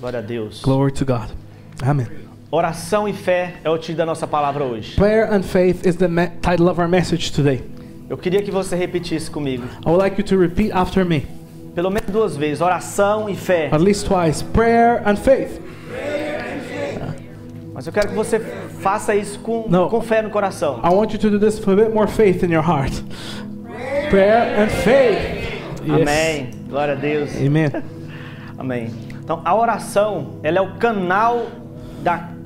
Glória a Deus. Glory to God. Amen. Oração e fé é o título da nossa palavra hoje. Prayer and faith is the title of our message today. Eu queria que você repetisse comigo. I would like you to repeat after me. Pelo menos 2 vezes. Oração e fé. At least twice. Prayer and faith. Mas eu quero que você faça isso com fé no coração. I want you to do this with a bit more faith in your heart. Prayer and faith. Yes. Amém. Glória a Deus. Amen. Amém. Então, a oração, ela é o canal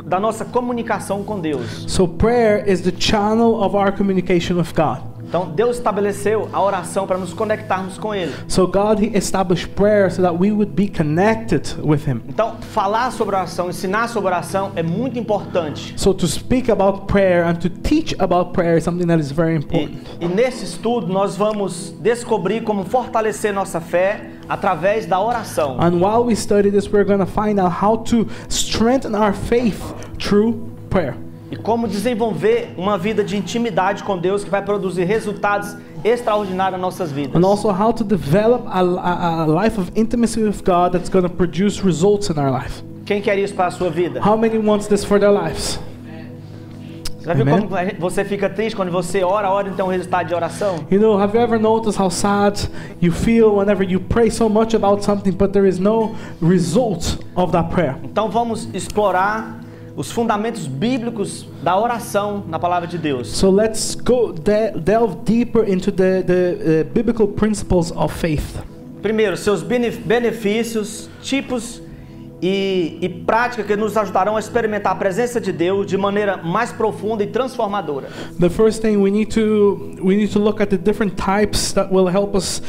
da nossa comunicação com Deus. So prayer is the channel of our communication with God. Então, Deus estabeleceu a oração para nos conectarmos com Ele. So God established prayer so that we would be connected with Him. Então, falar sobre oração, ensinar sobre oração é muito importante. So to speak about prayer and to teach about prayer is something that is very important. E nesse estudo nós vamos descobrir como fortalecer nossa fé através da oração. And while we study this, we're going to find out how to strengthen our faith through prayer. E como desenvolver uma vida de intimidade com Deus que vai produzir resultados extraordinários nas nossas vidas. And also how to develop a life of intimacy with God that's going to produce results in our life. Quem quer isso para a sua vida? How many wants this for their lives? Já viu como você fica triste quando você ora e tem um resultado de oração? You know, have you ever noticed how sad you feel whenever you pray so much about something but there is no result of that prayer? Então vamos explorar os fundamentos bíblicos da oração na palavra de Deus. So let's go delve deeper into the biblical principles of faith. Primeiro, seus benefícios, tipos e práticas que nos ajudarão a experimentar a presença de Deus de maneira mais profunda e transformadora. The first thing we need to look at the different types that will help us,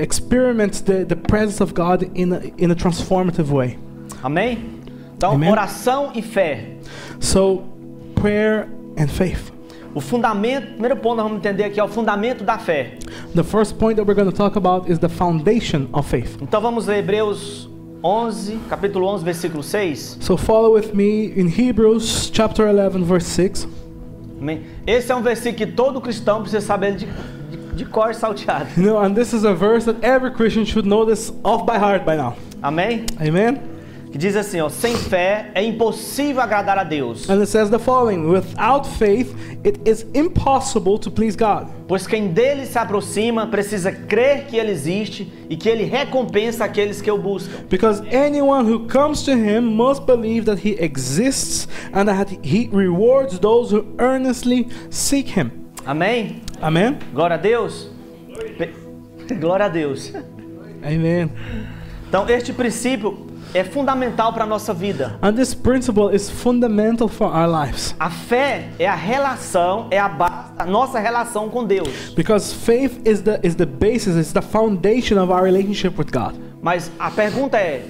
experiment the presence of God in a transformative way. Amém? Então, Amen. Oração e fé. So, prayer and faith. O primeiro ponto que nós vamos entender aqui é o fundamento da fé. The first point that we're going to talk about is the foundation of faith. Então vamos ler Hebreus 11, capítulo 11, versículo 6. So follow with me in Hebrews chapter 11 verse 6. Amém? Esse é um versículo que todo cristão precisa saber de cor e salteado. And this is a verse that every Christian should know this off by heart by now. Amém? Amen. Que diz assim, sem fé é impossível agradar a Deus. And it says the following: without faith it is impossible to please God. Pois quem dele se aproxima precisa crer que ele existe e que ele recompensa aqueles que o buscam. Because anyone who comes to him must believe that he exists and that he rewards those who earnestly seek him. Amém? Amen. Glória a Deus. Glória a Deus. Amen. Então este princípio é fundamental para a nossa vida. And this principle is fundamental for our lives. A fé é a relação, é a base da nossa relação com Deus. Because faith is the basis, it's the foundation of our relationship with God. Mas a pergunta é,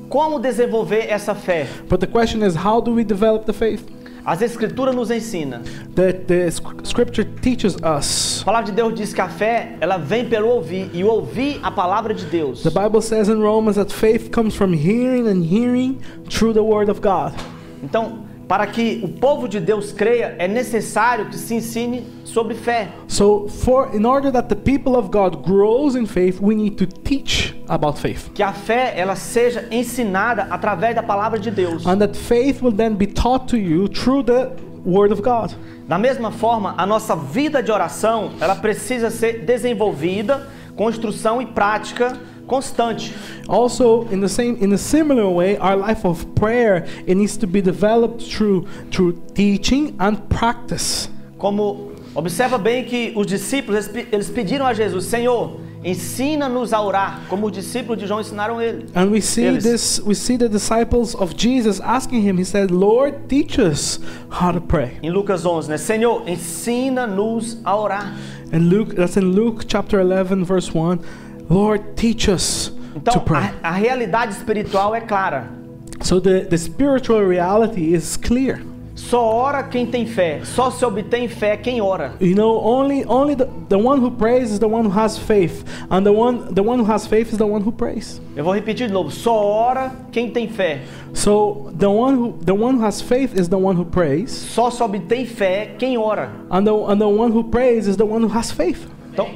como desenvolver essa fé? But the question is, how do we develop the faith? As Escrituras nos ensinam. The Scripture teaches us. A palavra de Deus diz que a fé, ela vem pelo ouvir, e ouvir a palavra de Deus. The Bible says in Romans that faith comes from hearing and hearing through the word of God. Então, para que o povo de Deus creia, é necessário que se ensine sobre fé. So, in order that the people of God grows in faith, we need to teach about faith. Que a fé, ela seja ensinada através da palavra de Deus. And that faith will then be taught to you through the word of God. Da mesma forma, a nossa vida de oração, ela precisa ser desenvolvida com instrução e prática constante. Also, in a similar way, our life of prayer, it needs to be developed through teaching and practice. Como observa bem que os discípulos eles pediram a Jesus, Senhor, ensina-nos a orar, como os discípulos de João ensinaram ele. And we see the disciples of Jesus asking him. He said, Lord, teach us how to pray. Em Lucas 11, né? Senhor, ensina-nos a orar. And that's in Luke chapter 11 verse 1. Lord, teach us to pray. Então, a realidade espiritual é clara. So the spiritual reality is clear. Só ora quem tem fé. Só se obtém fé quem ora. You know, only the one who prays is the one who has faith, and the one who has faith is the one who prays. Eu vou repetir de novo. Só ora quem tem fé. So the one who has faith is the one who prays. Só se obtém fé quem ora. And the one who prays is the one who has faith. Então,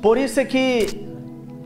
por isso é que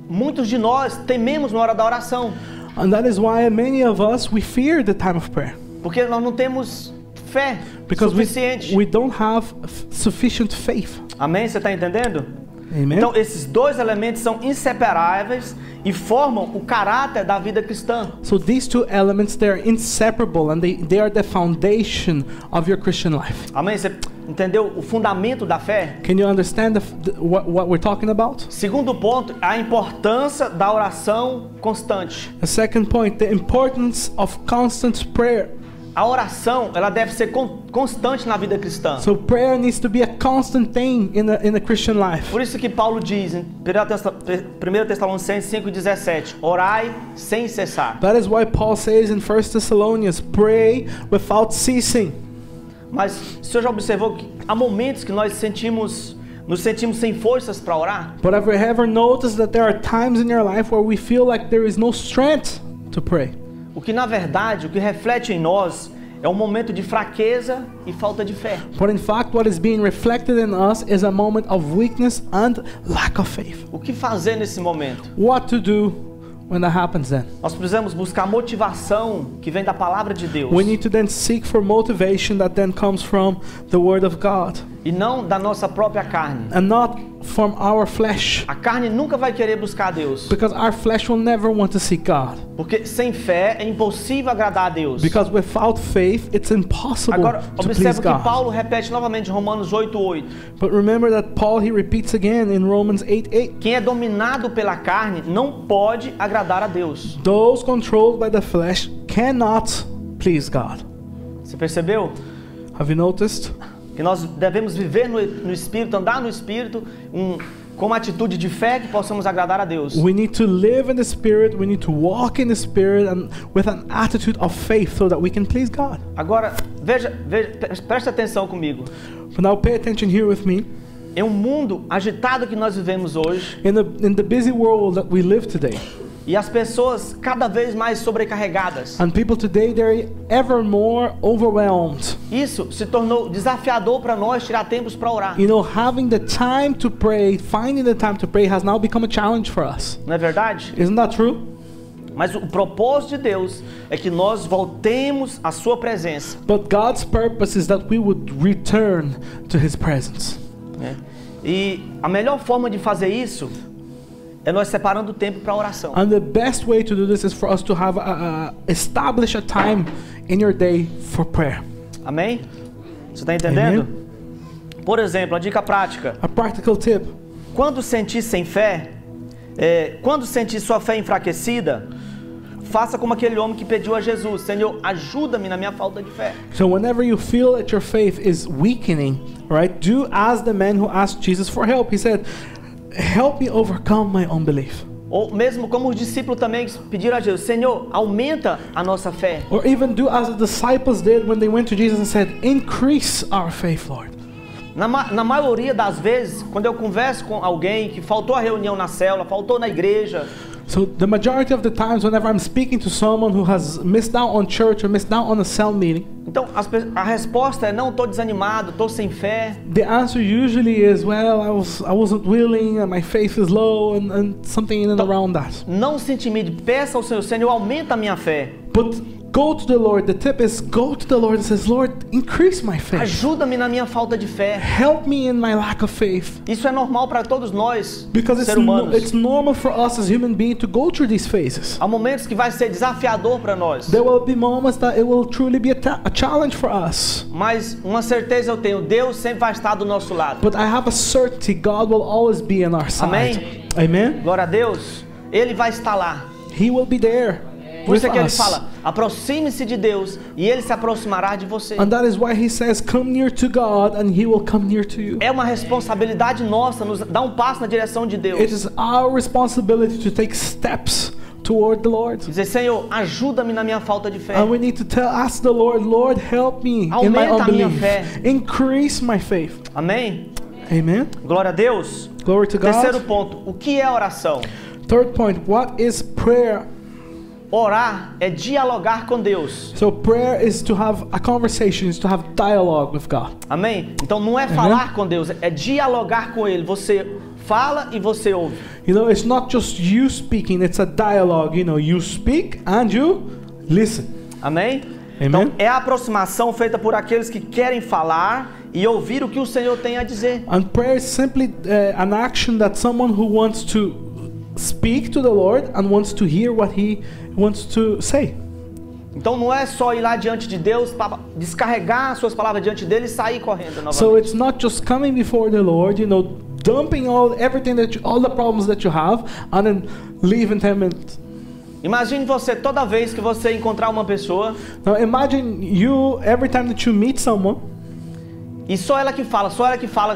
muitos de nós tememos na hora da oração. And that is why many of us, we fear the time of prayer. Porque nós não temos fé Because suficiente. we don't have sufficient faith. Amém? Você está entendendo? Amen. Então, esses dois elementos são inseparáveis e formam o caráter da vida cristã. So these two elements, they're inseparable and they are the foundation of your Christian life. Amém? Você entendeu o fundamento da fé? Can you understand what we're talking about? Segundo ponto, a importância da oração constante. The second point, the importance of constant prayer. A oração, ela deve ser constante na vida cristã. So prayer needs to be a constant thing in a Christian life. Por isso que Paulo diz em 1 Tessalonicenses 5:17, orai sem cessar. That is why Paul says in 1 Thessalonians, pray without ceasing. Mas o senhor já observou que há momentos que nós nos sentimos sem forças para orar? But have you ever noticed that there are times in your life where we feel like there is no strength to pray? O que na verdade, o que reflete em nós é um momento de fraqueza e falta de fé. But in fact, what is being reflected in us is a moment of weakness and lack of faith. O que fazer nesse momento? What to do when that happens then? Nós precisamos buscar motivação que vem da palavra de Deus. We need to then seek for motivation that then comes from the Word of God. E não da nossa própria carne. And not from our flesh. A carne nunca vai querer buscar a Deus. Because our flesh will never want to seek God. Porque sem fé é impossível agradar a Deus. Because without faith, it's impossible Agora, to please observa que God. Paulo repete novamente em Romanos 8:8. But remember that Paul, he repeats again in Romans 8:8. Quem é dominado pela carne não pode agradar a Deus. Those controlled by the flesh cannot please God. Você percebeu? Have you noticed? Que nós devemos viver no Espírito, andar no Espírito, com uma atitude de fé que possamos agradar a Deus. We need to live in the Spirit, we need to walk in the Spirit and with an attitude of faith so that we can please God. Agora, veja, preste atenção comigo. But now pay attention here with me. Em um mundo agitado que nós vivemos hoje, In the busy world that we live today, e as pessoas cada vez mais sobrecarregadas, and people today, they're ever more overwhelmed. isso se tornou desafiador para nós tirar tempos para orar. You know, having the time to pray, finding the time to pray has now become a challenge for us. Não é verdade? Isn't that true? Mas o propósito de Deus é que nós voltemos à sua presença. But God's purpose is that we would return to His presence. Né? E a melhor forma de fazer isso é nós separando o tempo para oração. And the best way to do this is for us to have establish a time in your day for prayer. Amém? Você está entendendo? Amen. Por exemplo, a dica prática. A practical tip. Quando sentir sem fé, quando sentir sua fé enfraquecida, faça como aquele homem que pediu a Jesus: Senhor, ajuda-me na minha falta de fé. So whenever you feel that your faith is weakening, right, do as the man who asked Jesus for help. He said, help me overcome my unbelief. Ou mesmo como os discípulos também pediram a Jesus: Senhor, aumenta a nossa fé. Or even do as the disciples did when they went to Jesus and said, increase our faith, Lord. Na maioria das vezes, quando eu converso com alguém que faltou a reunião na célula, faltou na igreja, So the majority of the times whenever I'm speaking to someone who has missed out on church or missed out on a cell meeting, então a resposta é: não, estou desanimado, estou sem fé. the answer usually is, well, I wasn't willing and my faith is low and something in and around that. Não se intimide, peça ao Senhor: Senhor, aumenta a minha fé. But go to the Lord. The tip is go to the Lord and says, Lord, increase my faith. Ajuda-me na minha falta de fé. Help me in my lack of faith. Isso é normal para todos nós, Because seres humanos. it's normal for us as human beings to go through these phases. Há momentos que vai ser desafiador para nós. There will be moments that it will truly be a challenge for us. Mas uma certeza eu tenho: Deus sempre vai estar do nosso lado. But I have a certainty God will always be on our side. Amém? Amen? Glória a Deus. Ele vai estar lá. He will be there. Por isso With é que ele us. fala: aproxime-se de Deus e Ele se aproximará de você. And that is why he says, come near to God and he will come near to you. É uma responsabilidade nossa nos dar um passo na direção de Deus. It is our responsibility to take steps toward the Lord. Dizer: Senhor, ajuda-me na minha falta de fé. And we need to ask the Lord, Lord, help me in my Aumenta a minha unbelief. fé. Increase my faith. Amém? Amen. Glória a Deus. Glory to Terceiro God. ponto: o que é oração? Third point, what is prayer? Orar é dialogar com Deus. So prayer is to have a conversation, is to have dialogue with God. Amém? Então não é falar com Deus, é dialogar com Ele. Você fala e você ouve. You know, it's not just you speaking, it's a dialogue. You know, you speak and you listen. Amém? Amen? Então, é a aproximação feita por aqueles que querem falar e ouvir o que o Senhor tem a dizer. And prayer is simply an action that someone who wants to speak to the Lord and wants to hear what He wants to say. Então não é só ir lá diante de Deus, descarregar suas palavras diante dele e sair correndo novamente. So it's not just coming before the Lord, you know, dumping all the problems that you have and then leaving 10 minutes. Imagine você toda vez que você encontrar uma pessoa. Now imagine you every time that you meet someone. E só ela que fala,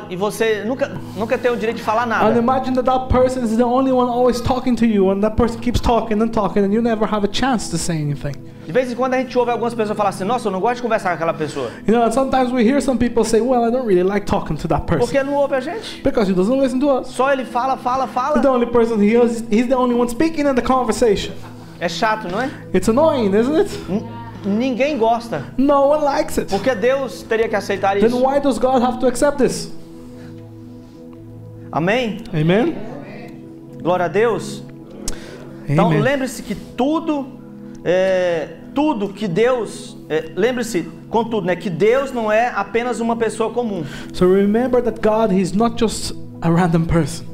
e você nunca tem o direito de falar nada. And imagine that person is the only one always talking to you, and that person keeps talking and talking, and you never have a chance to say anything. De vez em quando a gente ouve algumas pessoas falar assim, nossa, eu não gosto de conversar com aquela pessoa. You know, and sometimes we hear some people say, well, I don't really like talking to that person. Porque não ouve a gente. Because he doesn't listen to us. Só ele fala. The only person he's the only one speaking in the conversation. É chato, não é? It's annoying, isn't it? Ninguém gosta. No one likes it. Porque Deus teria que aceitar Then isso. why does God have to accept this? Amém? Amen? Glória a Deus. Então Amen. lembre-se que tudo que Deus, lembre-se, contudo, né, que Deus não é apenas uma pessoa comum. So remember that God, He's not just a random person.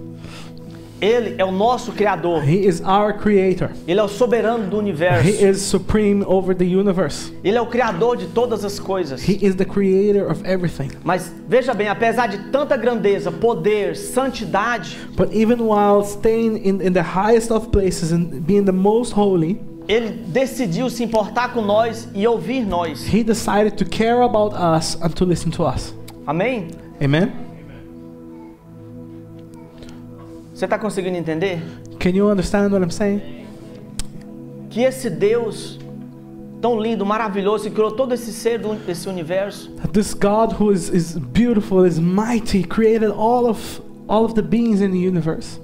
Ele é o nosso Criador. He is our creator. Ele é o soberano do universo. He is supreme over the universe. Ele é o Criador de todas as coisas. He is the creator of everything. Mas veja bem, apesar de tanta grandeza, poder, santidade, But even while staying in the highest of places and being the most holy, Ele decidiu se importar com nós e ouvir nós. He decided to care about us and to listen to us. Amém? Amen? Você está conseguindo entender? Can you understand what I'm saying? Que esse Deus tão lindo, maravilhoso, que criou todo esse ser desse universo, That this God who is beautiful, is mighty, created all of the beings in the universe.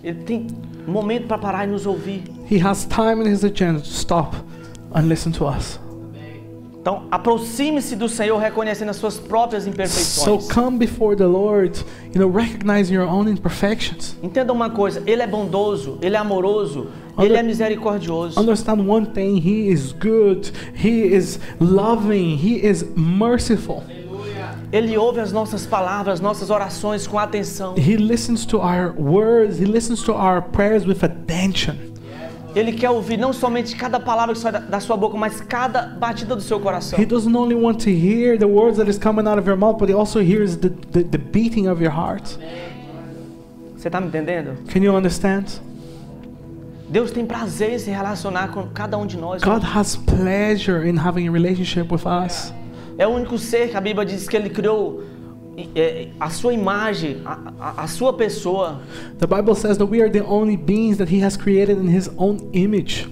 Ele tem um momento para parar e nos ouvir. He has time in His agenda to stop and listen to us. Então, aproxime-se do Senhor reconhecendo as suas próprias So imperfeições. come before the Lord, you know, recognize your own imperfections. Entenda uma coisa, Ele é bondoso, Ele é amoroso, Ele é misericordioso. Understand one thing, He is good, He is loving, He is merciful. Ele ouve as nossas palavras, nossas orações com atenção. He listens to our words, He listens to our prayers with attention. Ele quer ouvir não somente cada palavra que sai da sua boca, mas cada batida do seu coração. He doesn't only want to hear the words that is coming out of your mouth, but He also hears the beating of your heart. Você está me entendendo? Can you understand? Deus tem prazer em se relacionar com cada um de nós. God has pleasure in having a relationship with us. É o único ser que a Bíblia diz que Ele criou a sua imagem, a sua pessoa. The Bible says that we are the only beings that He has created in His own image.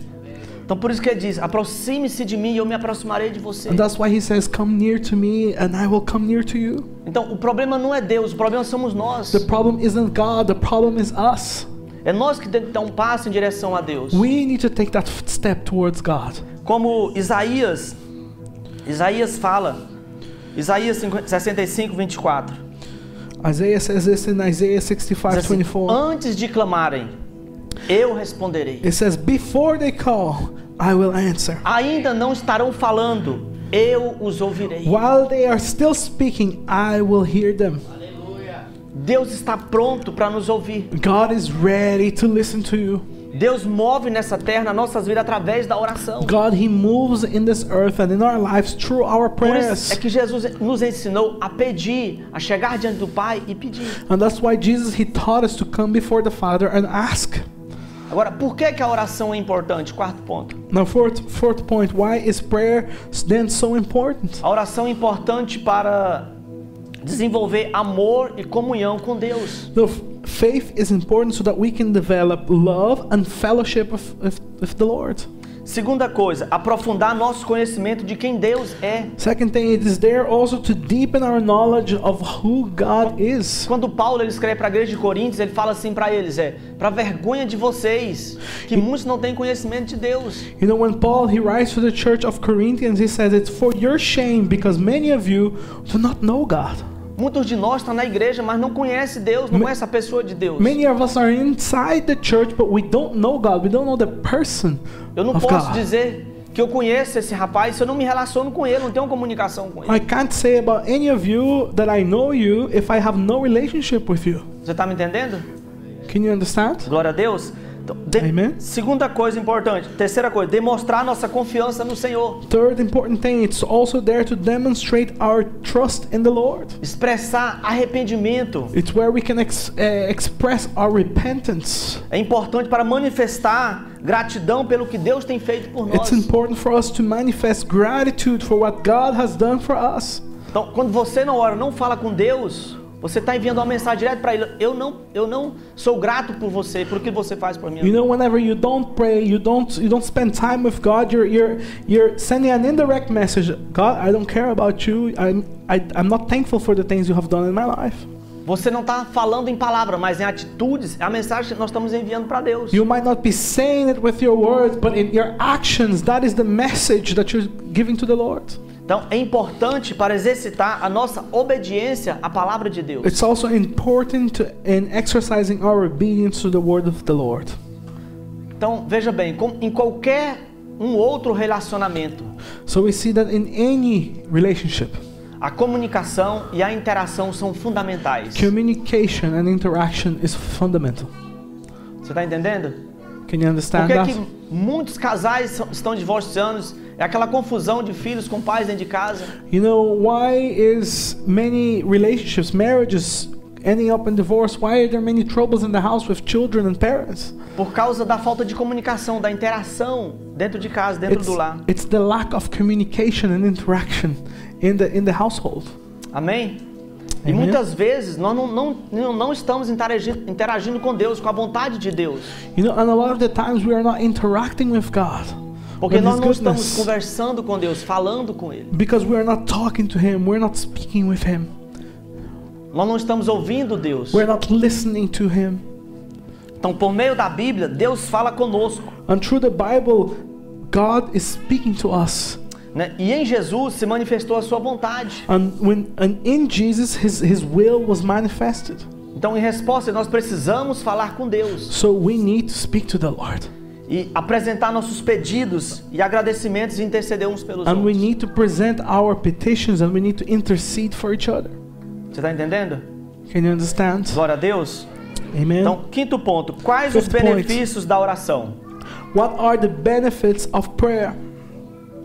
Então por isso que Ele diz, aproxime-se de mim e eu me aproximarei de você. And that's why He says, come near to me and I will come near to you. Então o problema não é Deus, o problema somos nós. The problem isn't God, the problem is us. É nós que temos que dar um passo em direção a Deus. We need to take that step towards God. Como Isaías fala, Isaías 65, 24. Isaiah says this in Isaiah 65, Diz assim, 24. antes de clamarem, eu responderei. It says, before they call, I will answer. Ainda não estarão falando, eu os ouvirei. While they are still speaking, I will hear them. Deus está pronto para nos ouvir. God is ready to listen to you. Deus move nessa terra, nas nossas vidas, através da oração. God, He moves in this earth and in our lives through our Por prayers. isso é que Jesus nos ensinou a pedir, a chegar diante do Pai e pedir. And that's why Jesus, He taught us to come before the Father and ask. Agora, por que a oração é importante? Quarto ponto. Now, fourth point, why is prayer then so important? A oração é importante para desenvolver amor e comunhão com Deus. The faith is important so that we can develop love and fellowship with the Lord. Segunda coisa, aprofundar nosso conhecimento de quem Deus é. Second thing, it is there also to deepen our knowledge of who God is. Quando Paulo ele escreve para a igreja de Coríntios, ele fala assim para eles, para vergonha de vocês, que muitos não têm conhecimento de Deus. You know, when Paul, he writes to the church of Corinthians, he says, it's for your shame because many of you do not know God. muitos de nós estão na igreja, mas não conhecem Deus, não conhecem a pessoa de Deus. Many of us are inside the church, but we don't know God. We don't know the person Eu não of posso God. dizer que eu conheço esse rapaz se eu não me relaciono com ele, não tenho comunicação com ele. I can't say about any of you that I know you if I have no relationship with you. Você está me entendendo? Can you understand? Glória a Deus. Então, Amen. segunda coisa importante, terceira coisa, demonstrar nossa confiança no Senhor. Third important thing, it's also there to demonstrate our trust in the Lord. Expressar arrependimento. It's where we can express our repentance. É importante para manifestar gratidão pelo que Deus tem feito por nós. It's important for us to manifest gratitude for what God has done for us. Então, quando você não ora, não fala com Deus, você está enviando uma mensagem direto para Ele. Eu não sou grato por você, por que você faz por mim. You know, whenever you don't pray, you don't spend time with God, you're sending an indirect message. God, I don't care about you. I'm not thankful for the things you have done in my life. Você não está falando em palavra, mas em atitudes. É a mensagem que nós estamos enviando para Deus. You might not be saying it with your words, but in your actions, that is the message that you're giving to the Lord. Então é importante para exercitar a nossa obediência à palavra de Deus. It's also important in exercising our obedience to the word of the Lord. Então veja bem, em qualquer outro relacionamento, So we see that in any relationship, a comunicação e a interação são fundamentais. communication and interaction is fundamental. Você está entendendo? Can you understand Por que that? que muitos casais estão divorciando? É aquela confusão de filhos com pais dentro de casa. You know, why is many relationships, marriages ending up in divorce? Why are there many troubles in the house with children and parents? Por causa da falta de comunicação, da interação dentro de casa, dentro do lar. It's the lack of communication and interaction in the household. Amém? E Amen. muitas vezes nós não estamos interagindo com Deus, com a vontade de Deus. You know, and a lot of the times we are not interacting with God. Porque with nós His não estamos goodness. conversando com Deus, falando com Ele. Because we are not talking to Him, we're not speaking with Him, Nós não estamos ouvindo Deus. we're not listening to Him. Então, por meio da Bíblia, Deus fala conosco. And through the Bible, God is speaking to us. Né? E em Jesus se manifestou a sua vontade. And in Jesus, His will was manifested. Então, em resposta, nós precisamos falar com Deus So we need to speak to the Lord. e apresentar nossos pedidos e agradecimentos e interceder uns pelos And we outros. need to present our petitions and we need to intercede for each other. Você está entendendo? Can you understand? Glória a Deus. Amen. Então, quinto ponto. Quais os Fifth point. benefícios da oração? What are the benefits of prayer?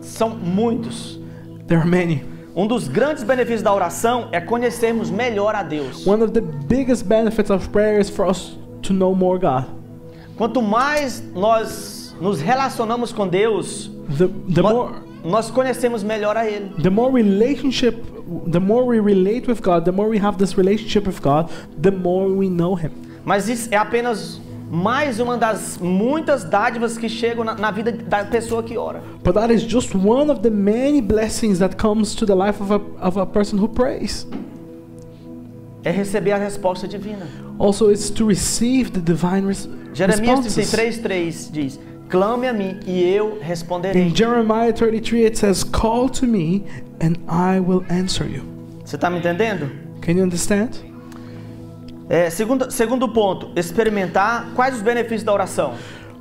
São muitos. There are many. Um dos grandes benefícios da oração é conhecermos melhor a Deus. One of the biggest benefits of prayer is for us to know more God. Quanto mais nós nos relacionamos com Deus, nós conhecemos melhor a Ele. The more we relate with God, the more we have this relationship with God, the more we know Him. Mas isso é apenas mais uma das muitas dádivas que chegam na vida da pessoa que ora. But that is just one of the many blessings that comes to the life of a person who prays. É receber a resposta divina. Also, it's to receive the divine Jeremias responses. 33:3 diz: clame a mim e eu responderei. In Jeremiah 33 it says, "Call to me and I will answer you." Você está me entendendo? Can you understand? Segundo ponto, experimentar quais os benefícios da oração.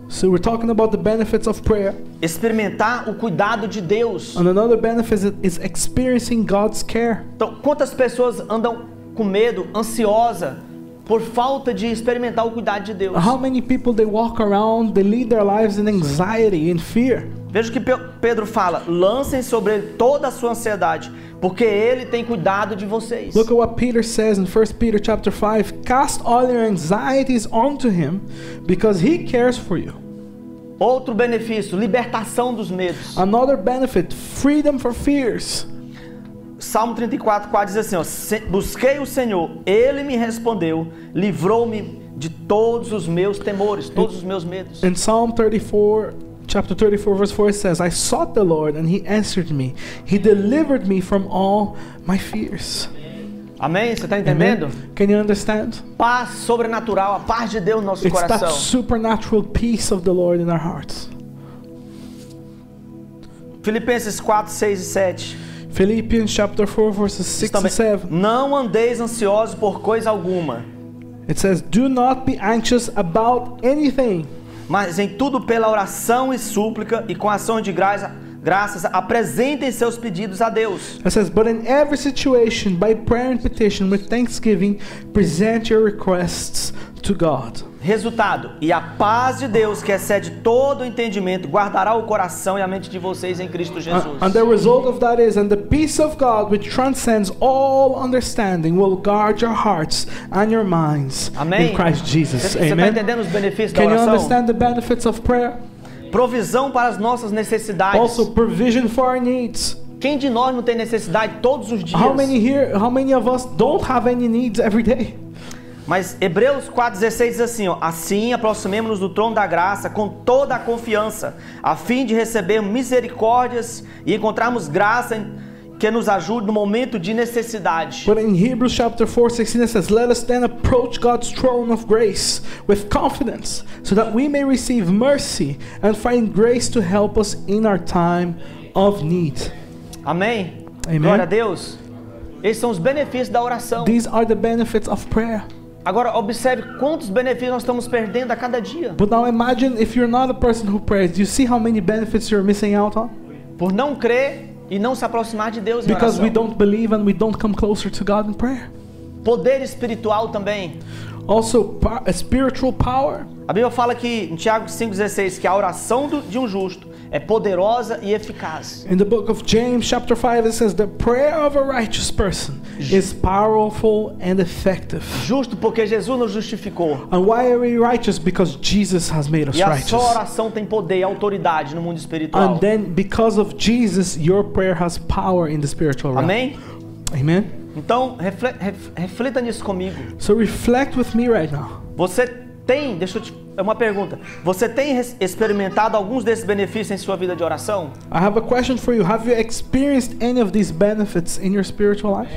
So we're talking about the benefits of prayer. Experimentar o cuidado de Deus. And another benefit is experiencing God's care. Então, quantas pessoas andam com medo, ansiosa, por falta de experimentar o cuidado de Deus? How many people they walk around, they lead their lives in anxiety, in fear? Veja o que Pedro fala: lancem sobre ele toda a sua ansiedade, porque ele tem cuidado de vocês. Look at what Peter says in 1 Peter chapter 5. Cast all your anxieties onto him, because he cares for you. Outro benefício, libertação dos medos. Another benefit, freedom for fears. Salmo 34:4 diz assim, ó: busquei o Senhor, Ele me respondeu, livrou-me de todos os meus temores, todos os meus medos. In Psalm 34, chapter 34, verse 4, it says, I sought the Lord and He answered me. He delivered me from all my fears. Amém? Você está entendendo? Amen? Can you understand? Paz sobrenatural, a paz de Deus no nosso It's that coração. supernatural peace of the Lord in our hearts. Filipenses 4:6 e 7. Philippians chapter 4 verses 6 também, and 7. não andeis ansiosos por coisa alguma, It says, "Do not be anxious about anything, mas em tudo pela oração e súplica e com ações de graças apresentem seus pedidos a Deus." It says, "But in every situation, by prayer and petition, with thanksgiving, present your requests to God." Resultado: e a paz de Deus, que excede todo o entendimento, guardará o coração e a mente de vocês em Cristo Jesus. And the result of that is, and the peace of God, which transcends all understanding, will guard your hearts and your minds Amém. in Christ Jesus. Você está Amen. entendendo os benefícios da Can you oração? understand the benefits of prayer? Provisão para as nossas necessidades. Also, provision for our needs. Quem de nós não tem necessidade todos os dias? How many of us don't have any needs every day? Mas Hebreus 4,16 diz assim, ó, assim aproximemo-nos do trono da graça com toda a confiança, a fim de receber misericórdias e encontrarmos graça que nos ajude no momento de necessidade. But in Hebrews chapter 4:16 it says, "Let us then approach God's throne of grace with confidence, so that we may receive mercy and find grace to help us in our time of need." Amém? Amen. Glória a Deus. Esses são os benefícios da oração. These are the benefits of prayer. Agora observe quantos benefícios nós estamos perdendo a cada dia. But now imagine if you're not a person who prays. Do you see how many benefits you're missing out on? Por não crer e não se aproximar de Deus em Because we oração. don't believe and we don't come closer to God in prayer. Poder espiritual também. Also, spiritual power. A Bíblia fala que em Tiago 5,16 que a oração de um justo é poderosa e eficaz. In the book of James chapter 5 it says, "The prayer of a righteous person is powerful and effective." Justo porque Jesus nos justificou. And why are we righteous? Because Jesus has made us E a righteous. sua oração tem poder e autoridade no mundo espiritual. And then because of Jesus, your prayer has power in the spiritual realm. Amém? Amen. Então, reflita nisso comigo. So reflect with me right now. Você tem, é uma pergunta. Você tem experimentado alguns desses benefícios em sua vida de oração? I have a question for you. Have you experienced any of these benefits in your spiritual life?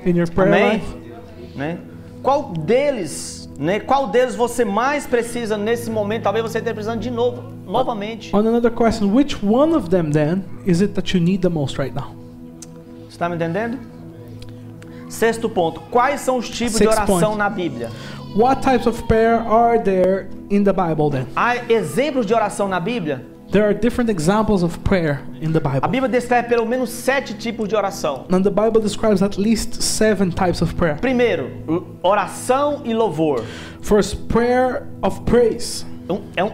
In your prayer Amém? life? Né? Qual deles, né? Qual deles você mais precisa nesse momento? Talvez você esteja precisando de novo, novamente. On another question, which one of them then is it that you need the most right now? Você está me entendendo? Sexto ponto. Quais são os tipos de Sixth oração point. na Bíblia? What types of prayer are there in the Bible then? Há exemplos de oração na Bíblia? There are different examples of prayer in the A Bible. Bíblia descreve pelo menos 7 tipos de oração. And the Bible describes at least 7 types of prayer. Primeiro, oração e louvor. First, prayer of praise.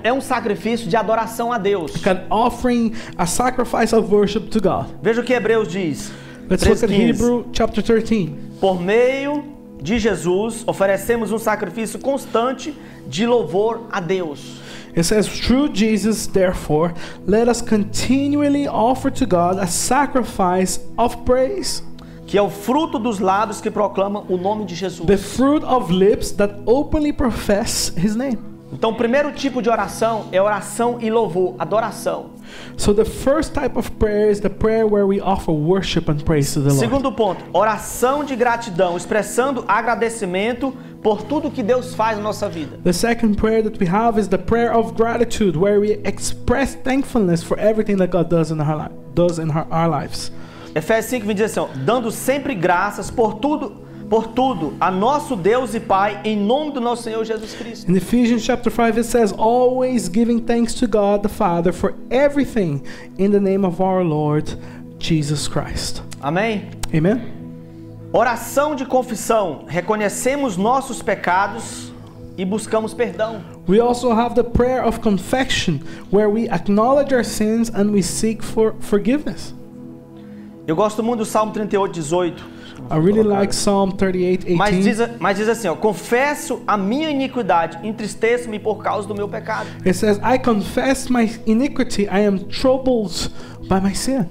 É um sacrifício de adoração a Deus. Like an offering, a sacrifice of worship to God. Veja o que Hebreus diz. Let's look at 3:15. Hebrew chapter 13. Por meio de Jesus, oferecemos um sacrifício constante de louvor a Deus. It says, "Through Jesus, therefore, let us continually offer to God a sacrifice of praise, Que é o fruto dos lábios que proclamam o nome de Jesus. the fruit of lips that openly profess His name." Então, o primeiro tipo de oração é oração e louvor, adoração. So the first type of prayer is the prayer where we offer worship and praise to the Lord. Segundo ponto, oração de gratidão, expressando agradecimento por tudo que Deus faz na nossa vida. The second prayer that we have is the prayer of gratitude, where we express thankfulness for everything that God does in our lives. Efésios 5 diz assim, ó, dando sempre graças por tudo a nosso Deus e Pai, em nome do nosso Senhor Jesus Cristo. In Ephesians chapter 5 it says, "Always giving thanks to God the Father for everything in the name of our Lord Jesus Christ." Amém? Amen. Oração de confissão, reconhecemos nossos pecados e buscamos perdão. We also have the prayer of confession, where we acknowledge our sins and we seek for forgiveness. Eu gosto muito do Salmo 38:18. I really like Psalm 38:18. Mas diz assim, ó, confesso a minha iniquidade, entristeço-me por causa do meu pecado. It says, "I confess my iniquity, I am troubled by my sin."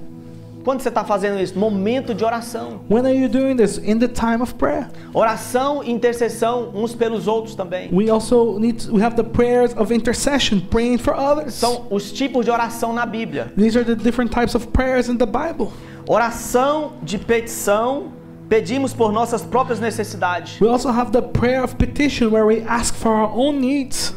Quando você está fazendo isso? Momento de oração. When are you doing this? In the time of prayer. Oração e intercessão uns pelos outros também. We have the prayers of intercession, praying for others. São os tipos de oração na Bíblia. These are the different types of prayers in the Bible. Oração de petição, pedimos por nossas próprias necessidades. We also have the prayer of petition, where we ask for our own needs.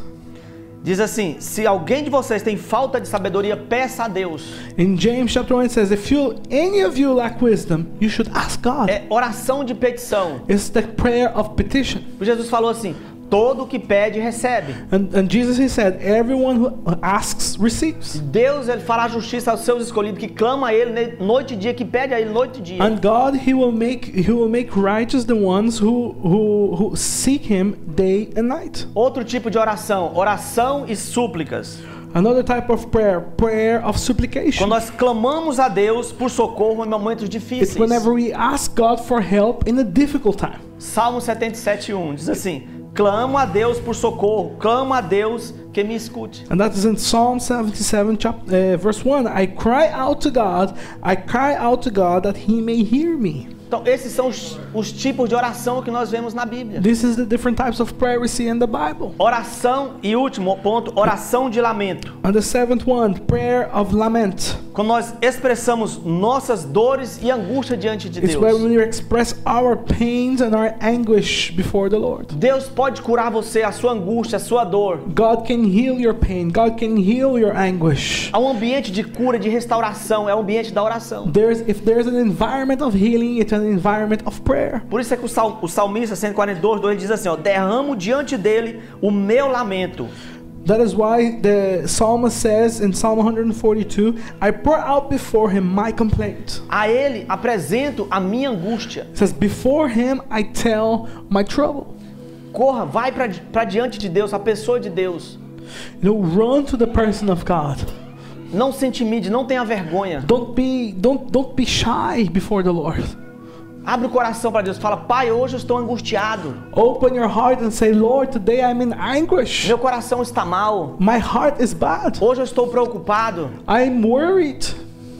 Diz assim: se alguém de vocês tem falta de sabedoria, peça a Deus. In James chapter 1 it says, if any of you lack wisdom, you should ask God. É oração de petição. It's the prayer of petition. Jesus falou assim: todo que pede, recebe. And Jesus, he said, everyone who asks, receives. Deus, ele fará justiça aos seus escolhidos, que clama a ele noite e dia, que pede a ele noite e dia. And God, he will make righteous the ones who seek him day and night. Outro tipo de oração, oração e súplicas. Another type of prayer, prayer of supplication. Quando nós clamamos a Deus por socorro em momentos difíceis. It's whenever we ask God for help in a difficult time. Salmo 77:1 diz assim: clamo a Deus por socorro, clamo a Deus que me escute. And that is in Psalm 77 verse 1. I cry out to God that he may hear me. Então esses são os tipos de oração que nós vemos na Bíblia. This is the different types of prayer we see in the Bible. Oração e último ponto, oração de lamento. And the seventh one, prayer of lament. Quando nós expressamos nossas dores e angústia diante de It's Deus. where we express our pains and our anguish before the Lord. Deus pode curar você, a sua angústia, a sua dor. God can heal your pain. God can heal your anguish. Há um ambiente de cura, de restauração, é o ambiente da oração. If there's an environment of healing, it's an environment of prayer. Por isso é que o salmista 142:2 diz assim, ó: derramo diante dele o meu lamento. That is why the psalmist says in Psalm 142, I pour out before him my complaint. A ele apresento a minha angústia. It says, before him I tell my trouble. Corra, vai para diante de Deus, a pessoa de Deus. You know, run to the person of God. Não se intimide, não tenha vergonha. Don't be shy before the Lord. Abre o coração para Deus. Fala: Pai, hoje eu estou angustiado. Open your heart and say, Lord, today I'm in anguish. Meu coração está mal. My heart is bad. Hoje eu estou preocupado. I'm worried.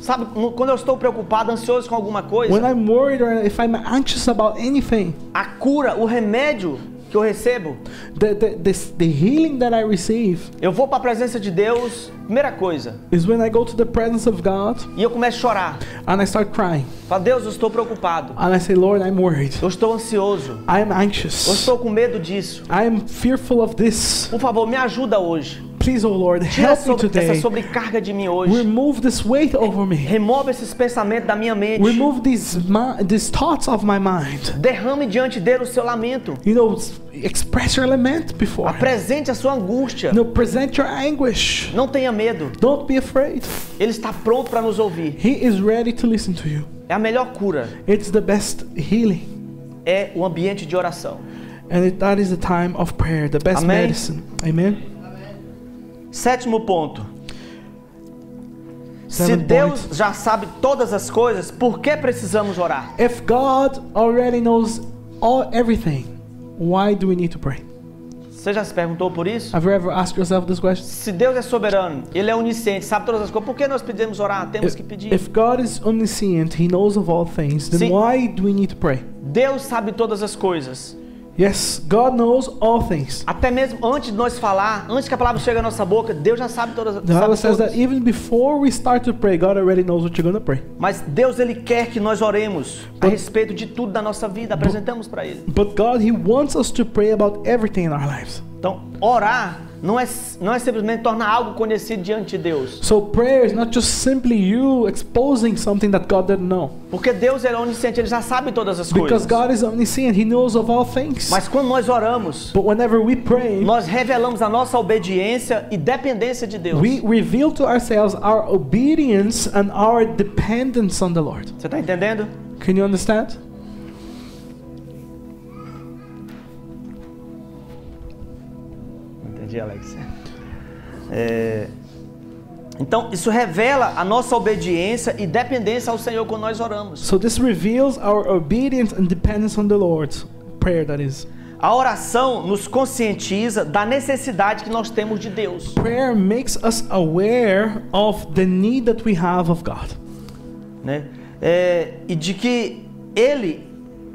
Sabe, quando eu estou preocupado, ansioso com alguma coisa, When I'm worried or if I'm anxious about anything, a cura, o remédio que eu recebo, the healing that I receive, eu vou para a presença de Deus, primeira coisa, is when I go to the presence of God e eu começo a chorar. and I start crying. Fala: Deus, eu estou preocupado. And I say, Lord, I'm worried. Eu estou ansioso. I'm Eu anxious. estou com medo disso. I'm fearful of this. Por favor, me ajuda hoje. Please, oh Lord, Tira help me essa today. sobrecarga de mim hoje. Remove this weight over me. Remove esses pensamentos da minha mente. Remove these thoughts of my mind. Derrame diante dele o seu lamento. You know, express your lament before him. Apresente a sua angústia. You know, present your anguish. Não tenha medo. Don't be afraid. Ele está pronto para nos ouvir. He is ready to listen to you. É a melhor cura. It's the best healing. É o ambiente de oração. And that is the time of prayer, the best Amém. medicine. Amen. Sétimo ponto. Se Seventh Deus point. já sabe todas as coisas, por que precisamos orar? If God already knows everything, why do we need to pray? Você já se perguntou por isso? Have you ever asked yourself this question? Se Deus é soberano, Ele é onisciente, sabe todas as coisas, por que nós pedimos orar? Temos que pedir. If God is omniscient, He knows of all things, then Sim. why do we need to pray? Deus sabe todas as coisas. Yes, God knows all things. Até mesmo antes de nós falar, antes que a palavra chegue à nossa boca, Deus já sabe todas. The Bible says Todas. that even before we start to pray, God already knows what you're going to pray. Mas Deus, Ele quer que nós oremos a respeito de tudo da nossa vida, apresentamos para Ele. But God, He wants us to pray about everything in our lives. Então, orar não é simplesmente tornar algo conhecido diante de Deus. So prayer is not just simply you exposing something that God didn't know. Porque Deus é onisciente, Ele já sabe todas as Because coisas. God is omniscient, He knows of all things. Mas quando nós oramos, But whenever we pray, nós revelamos a nossa obediência e dependência de Deus. we reveal to ourselves our obedience and our dependence on the Lord. Você está entendendo? Can you understand? Entendi, Alex. Então, isso revela a nossa obediência e dependência ao Senhor quando nós oramos. So this reveals our obedience and dependence on the Lord. Prayer, that is. A oração nos conscientiza da necessidade que nós temos de Deus. Prayer makes us aware of the need that we have of God. Né? E de que Ele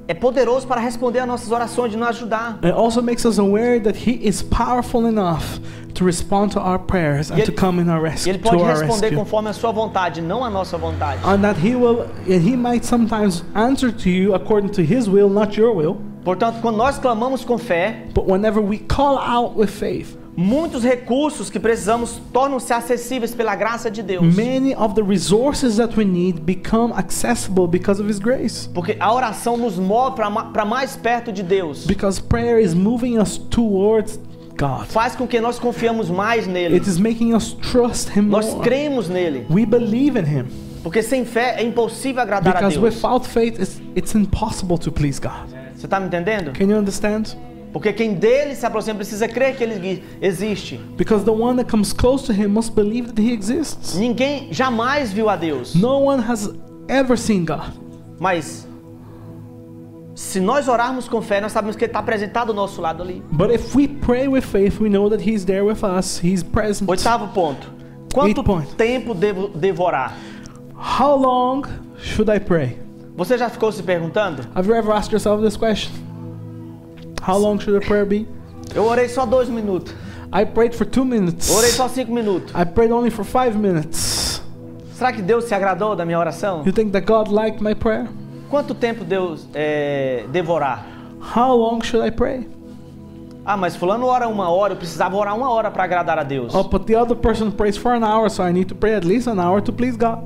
é poderoso para responder às nossas orações, de nos ajudar. It also makes us aware that He is powerful enough to respond to our prayers and E to come in our E rescue. Ele pode To our responder rescue. conforme a sua vontade, não a nossa vontade. And that He might sometimes answer to you according to His will, not your will. Portanto, quando nós clamamos com fé, But whenever we call out with faith, muitos recursos que precisamos tornam-se acessíveis pela graça de Deus. Many of the resources that we need become accessible because of His grace. Porque a oração nos move para mais perto de Deus. Because prayer is moving us towards God. Faz com que nós confiamos mais nele. It is making us trust Him Nós more. cremos nele. We believe in Him. Porque sem fé é impossível agradar a Because Deus. without faith, it's impossible to please God. Você está me entendendo? Can you understand? Porque quem dele se aproxima precisa crer que ele existe. Because the one that comes close to Him must believe that He exists. Ninguém jamais viu a Deus. No one has ever seen God. Mas se nós orarmos com fé, nós sabemos que ele está apresentado do nosso lado ali. But if we pray with faith, we know that He's there with us. He's present. 8º ponto. Quanto 8th point. tempo devo orar? How long should I pray? Você já ficou se perguntando? Have you ever asked yourself this question? How long should a prayer be? Eu orei só 2 minutos. I prayed for 2 minutes. Orei só 5 minutos. I prayed only for 5 minutes. Será que Deus se agradou da minha oração? You think that God liked my prayer? Quanto tempo devo orar? How long should I pray? Ah, mas fulano ora 1 hora, eu precisava orar 1 hora para agradar a Deus. Oh, but the other person prays for an hour, so I need to pray at least an hour to please God.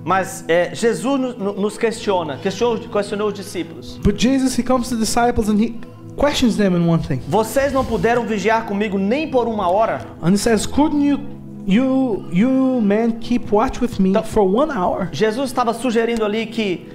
Mas Jesus nos questionou os discípulos. But Jesus, He comes to the disciples and He questions them in one thing. Vocês não puderam vigiar comigo nem por 1 hora? And He says, couldn't you men keep watch with me Então, for 1 hour? Jesus estava sugerindo ali que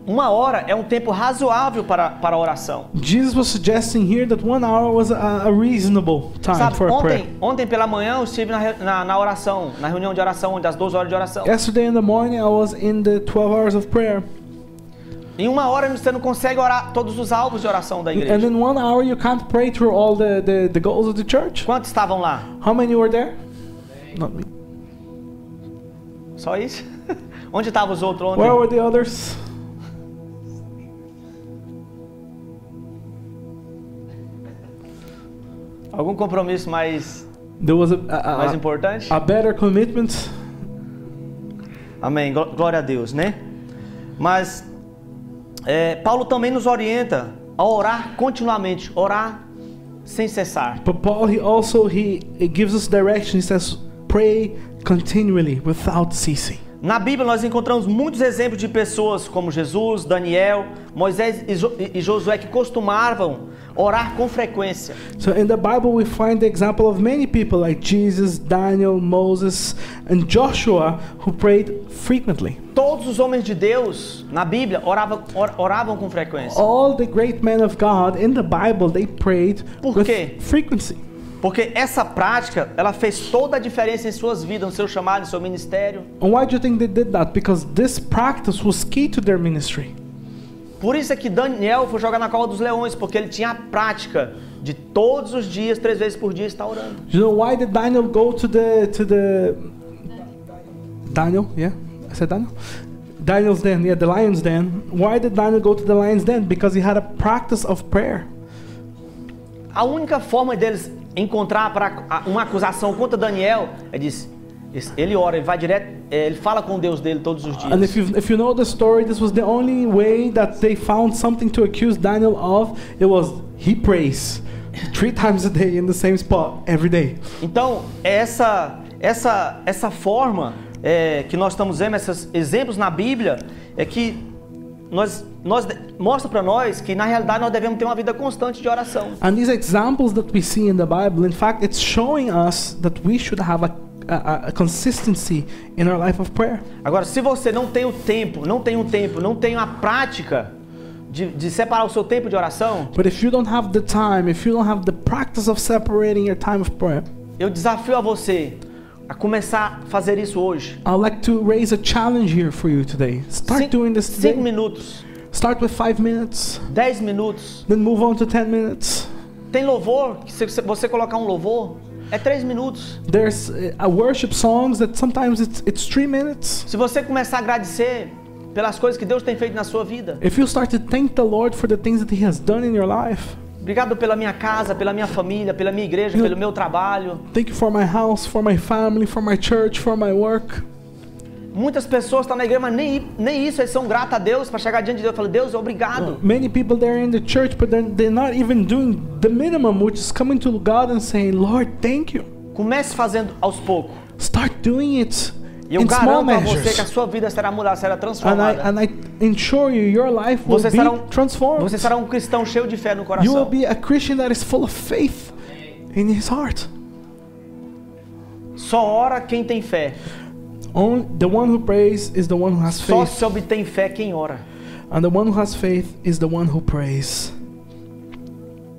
1 hora é um tempo razoável para a oração. Jesus was suggesting here that 1 hour was a reasonable time Sabe, for a prayer. ontem pela manhã eu estive na oração, na reunião de oração, onde as 12 horas de oração. Yesterday in the morning I was in the 12 hours of prayer. Em 1 hora você não consegue orar todos os alvos de oração da igreja. And in 1 hour you can't pray through all the goals of the church. Quantos estavam lá? How many were there? Not me. Só isso? Onde estavam os outros ontem? Where were the others? Algum compromisso mais There was mais importante? a better commitment. Amém. Glória a Deus, né? Mas Paulo também nos orienta a orar continuamente, orar sem cessar. But Paul, he gives us direction. He says, pray continually without ceasing. Na Bíblia nós encontramos muitos exemplos de pessoas como Jesus, Daniel, Moisés e Josué que costumavam orar com frequência. So in the Bible we find the example of many people like Jesus, Daniel, Moses, and Joshua who prayed frequently. Todos os homens de Deus na Bíblia oravam com frequência. All the great men of God in the Bible, they prayed Por quê? with frequency. Porque essa prática, ela fez toda a diferença em suas vidas, no seu chamado, no seu ministério. And why do you think they did that? Because this practice was key to their ministry. Por isso é que Daniel foi jogar na cova dos leões, porque ele tinha a prática de todos os dias, 3 vezes por dia, estar orando. You know why did Daniel go to the Daniel? Yeah, I said Daniel. Daniel's den, yeah, the lion's den. Why did Daniel go to the lion's den? Because he had a practice of prayer. A única forma deles encontrar uma acusação contra Daniel ele ora, ele vai direto, ele fala com Deus dele todos os dias. And if you know the story, this was the only way that they found something to accuse Daniel of. It was he prays 3 times a day in the same spot every day. Então essa forma que nós estamos vendo, esses exemplos na Bíblia, é que mostra para nós que na realidade nós devemos ter uma vida constante de oração. And these examples that we see in the Bible, in fact, it's showing us that we should have a consistency in our life of prayer. Agora, se você não tem a prática de separar o seu tempo de oração, But if you don't have the time, if you don't have the practice of separating your time of prayer, eu desafio a você a começar a fazer isso hoje. I'd like to raise a challenge here for you today. Start doing this 5 today. minutos, Start with 5 minutes, 10 minutos. then move on to 10 minutes. Tem louvor, que se você colocar um louvor, é 3 minutos. There's a worship songs that sometimes it's 3 minutes. Se você começar a agradecer pelas coisas que Deus tem feito na sua vida. If you start to thank the Lord for the things that He has done in your life. Obrigado pela minha casa, pela minha família, pela minha igreja, pelo meu trabalho. Thank you for my house, for my family, for my church, for my work. Muitas pessoas estão na igreja, mas nem isso, eles são gratos a Deus para chegar diante de Deus e falar, Deus, obrigado. Many people they're in the church, but they're not even doing the minimum, which is coming to God and saying, Lord, thank you. Comece fazendo aos poucos. Start doing it E eu in small garanto a você que a measures. sua vida será mudada, será transformada. And I ensure you, your life will Você be transformed. Você será um cristão cheio de fé no You will coração. be a Christian that is full of faith in his heart. Só ora quem tem fé. Only the one who prays is the one who has Só faith, se obtém fé quem ora. and the one who has faith is the one who prays.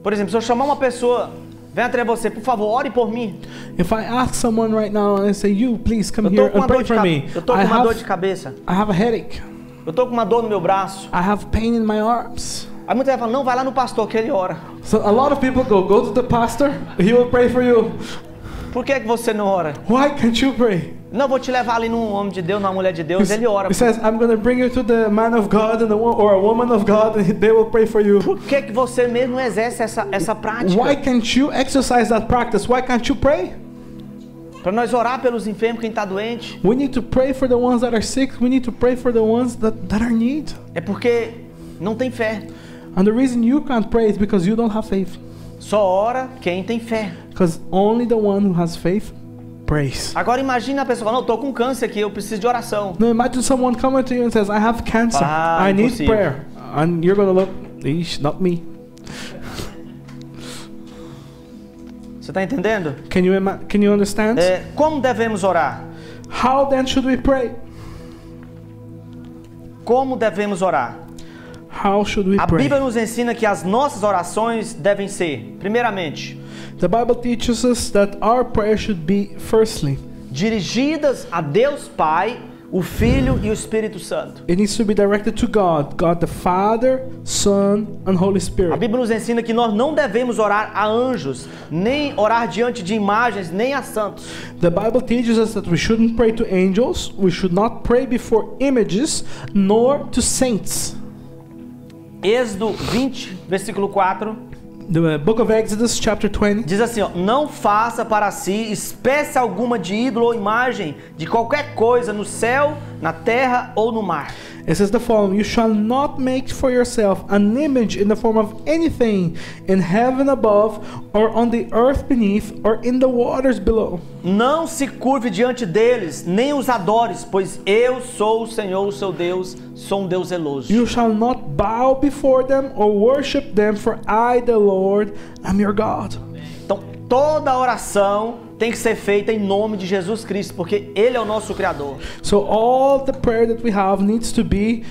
Por exemplo, se eu chamar uma pessoa, vem até você, por favor, ore por mim. If I ask someone right now and I say, "You please come Eu tô here com and uma pray dor de for me," cabeça. Eu tô com uma dor de cabeça. I have a headache. Eu tô com uma dor no meu braço. I have pain in my arms. Aí muita gente fala, não, vai lá no pastor que ele ora. So a lot of people go to the pastor. He will pray for you. Por que você não ora? Why can't you pray? Não, vou te levar ali num homem de Deus, numa mulher de Deus, ele ora. He says, "I'm going to bring you to the man of God or a woman of God, and they will pray for you." Por que você mesmo não exerce essa prática? Why can't you exercise that practice? Why can't you pray? Para nós orar pelos enfermos, quem está doente. We need to pray for the ones that are sick. We need to pray for the ones that are in need. É porque não tem fé. And the reason you can't pray is because you don't have faith. Só ora quem tem fé. Because only the one who has faith prays. Agora imagina a pessoa falando, não, eu tô com câncer aqui, eu preciso de oração. Now imagine someone coming to you and says, "I have cancer. I need impossível. prayer." And you're going to look, "Eesh, not me." Você está entendendo? Can you understand? Como devemos orar? How then should we pray? Como devemos orar? How should we A pray? Bíblia nos ensina que as nossas orações devem ser, primeiramente, The Bible teaches us that our prayer should be, firstly, dirigidas a Deus Pai, o Filho e o Espírito Santo. it needs to be directed to God the Father, Son, and Holy A Spirit. Bíblia nos ensina que nós não devemos orar a anjos, nem orar diante de imagens, nem a santos. The Bible teaches us that we shouldn't pray to angels, we should not pray before images, nor to saints. Êxodo 20, versículo 4, The book of Exodus, chapter 20, diz assim, ó, não faça para si espécie alguma de ídolo ou imagem de qualquer coisa no céu, na terra ou no mar. it says the following: "You shall not make for yourself an image in the form of anything in heaven above, or on the earth beneath, or in the waters below. Não se curve diante deles, nem os adores, pois eu sou o Senhor, o seu Deus, sou um Deus zeloso. You shall not bow before them or worship them, for I, the Lord, am your God." Então, toda oração tem que ser feita em nome de Jesus Cristo, porque Ele é o nosso Criador. So all the prayer that we have needs to be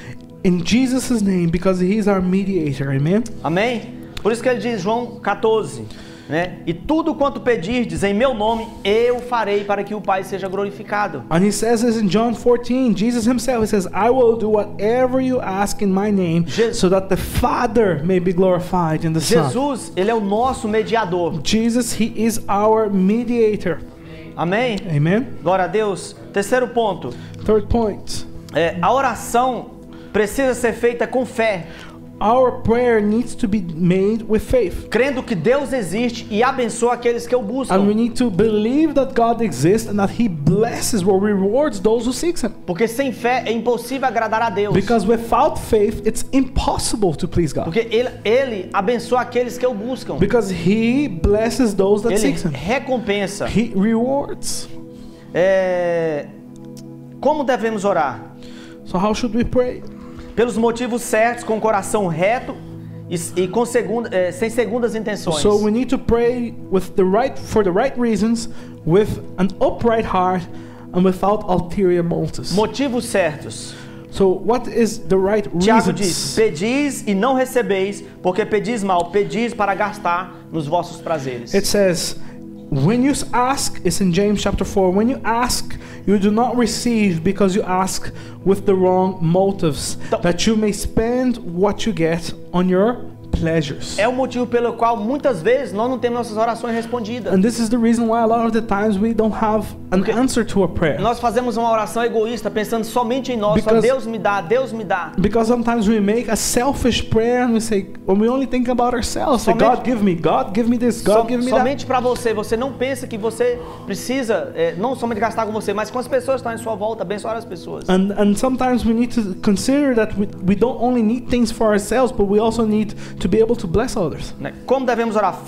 in Jesus' name, because He is our mediator. Amen. Amém? Por isso que ele diz, João 14, né? E tudo quanto pedirdes em meu nome, eu farei para que o Pai seja glorificado. And He says this in John 14. Jesus Himself, He says, "I will do whatever you ask in my name, so that the Father may be glorified in the Son." Jesus, Ele é o nosso mediador. Jesus, He is our mediator. Amém? Amen. Glória a Deus. Terceiro ponto, Third point. a oração precisa ser feita com fé, Our prayer needs to be made with faith. crendo que Deus existe e abençoa aqueles que o And we buscam. need to believe that God exists and that He blesses or rewards those who seek Him. Porque sem fé é impossível agradar a Deus. Because without faith, it's impossible to please God. Porque ele abençoa aqueles que o buscam. Because He blesses those that Ele seek Him. recompensa. He rewards. Como devemos orar? So how should we pray? Pelos motivos certos, com o coração reto e com sem segundas intenções. So we need to pray for the right reasons, with an upright heart, and without ulterior motives. Motivos certos. So what is the right Tiago diz, reasons? pedis e não recebeis, porque pedis mal, pedis para gastar nos vossos prazeres. It says, when you ask, it's in James chapter 4, when you ask, you do not receive because you ask with the wrong motives, that you may spend what you get on your pleasures. É o motivo pelo qual muitas vezes nós não temos nossas orações respondidas. And this is the reason why a lot of the times we don't have an answer to a prayer. Nós fazemos uma oração egoísta pensando somente em nós, só Because- Deus me dá, Deus me dá. Because sometimes we make a selfish prayer and we say, when we only think about ourselves, say, God give me this, God give me that. Somente para você, você não pensa que você precisa não somente gastar com você, mas com as pessoas que estão em sua volta, abençoar as pessoas. And sometimes we need to consider that we don't only need things for ourselves, but we also need to be able to bless others. Né? Como devemos orar?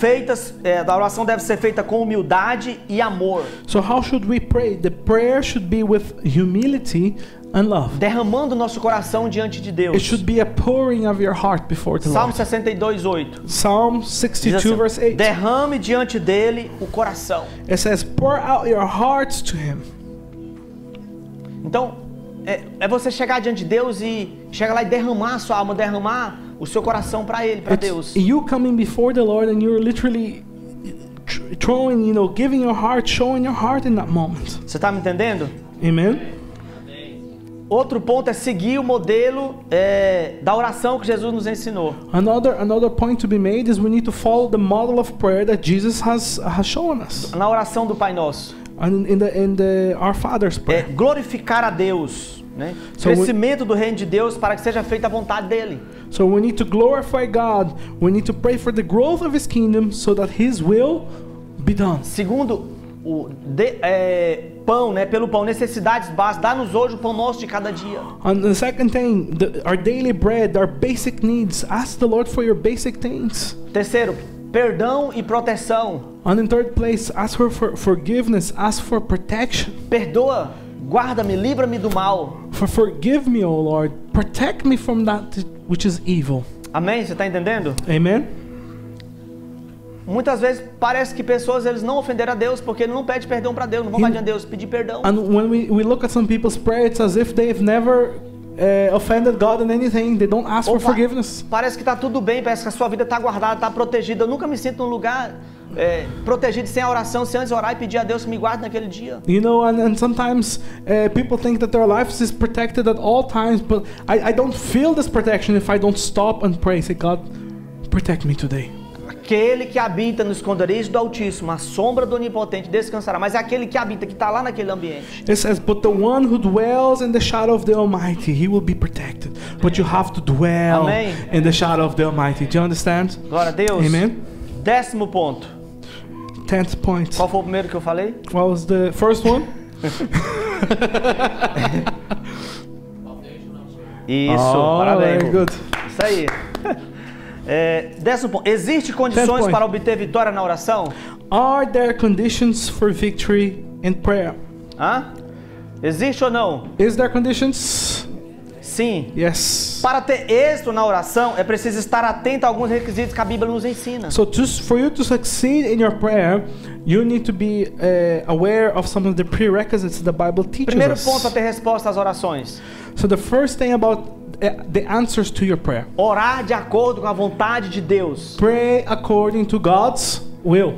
A oração deve ser feita com humildade e amor, So how should we pray? The prayer should be with humility and love. derramando nosso coração diante de It Deus. should be a pouring of your heart before the Salmo Lord. 62:8. Psalm Diz 62 assim, verse 8. derrame diante dele o coração. It says, pour out your hearts to Him. Então, é você chegar diante de Deus e chegar lá e derramar a sua alma, derramar o seu coração para Ele, para Deus. It's you coming before the Lord and you're literally throwing, giving your heart, showing your heart in that moment. Você está me entendendo? Amen. Outro ponto é seguir o modelo da oração que Jesus nos ensinou. Another point to be made is we need to follow the model of prayer that Jesus has shown us. Na oração do Pai Nosso. And in the Our Father's prayer. Glorificar a Deus, né? So Crescimento do reino de Deus para que seja feita a vontade dele. So we need to glorify God. We need to pray for the growth of His kingdom so that His will be done. Segundo, pão, né? Pelo pão, necessidades básicas. Dá-nos hoje o pão nosso de cada dia. And the second thing, our daily bread, our basic needs. Ask the Lord for your basic things. Terceiro, perdão e proteção. And in third place, ask for forgiveness. Ask for protection. Perdoa, guarda-me, livra-me do mal. Forgive me, O Lord. Protect me from that which is evil. Amém? Você está entendendo? Amen. Muitas vezes parece que pessoas eles não ofenderam a Deus porque ele não pede perdão para Deus, não vão mais diante de Deus pedir perdão. And when we look at some people's prayer, it's as if they've never offended God in anything. They don't ask for forgiveness. Parece que está tudo bem, parece que a sua vida está guardada, está protegida. Eu nunca me sinto num lugar protegido sem a oração, sem antes orar e pedir a Deus que me guarde naquele dia. And sometimes people think that their life is protected at all times, but I don't feel this protection if I don't stop and pray. Say, God, protect me today. Aquele que habita no esconderijo do Altíssimo, a sombra do Onipotente descansará. Mas é aquele que habita, que está lá naquele ambiente. It says, but the one who dwells in the shadow of the Almighty, he will be protected. But you have to dwell Amém. in the shadow of the Almighty. Do you understand? Glória a Deus. Amen. 10º ponto. 10th point. Qual foi o primeiro que eu falei? What was the first one? Isso, parabéns. Very good. Isso aí. 10º ponto. Existem condições para obter vitória na oração? Are there conditions for victory in prayer? Existe ou não? Is there conditions? Sim. Yes. Para ter êxito na oração, é preciso estar atento a alguns requisitos que a Bíblia nos ensina. So for you to succeed in your prayer, you need to be aware of some of the prerequisites the Bible teaches Primeiro us. ponto a ter resposta às orações. So the first thing about the answers to your prayer. Orar de acordo com a vontade de Deus. Pray according to God's will.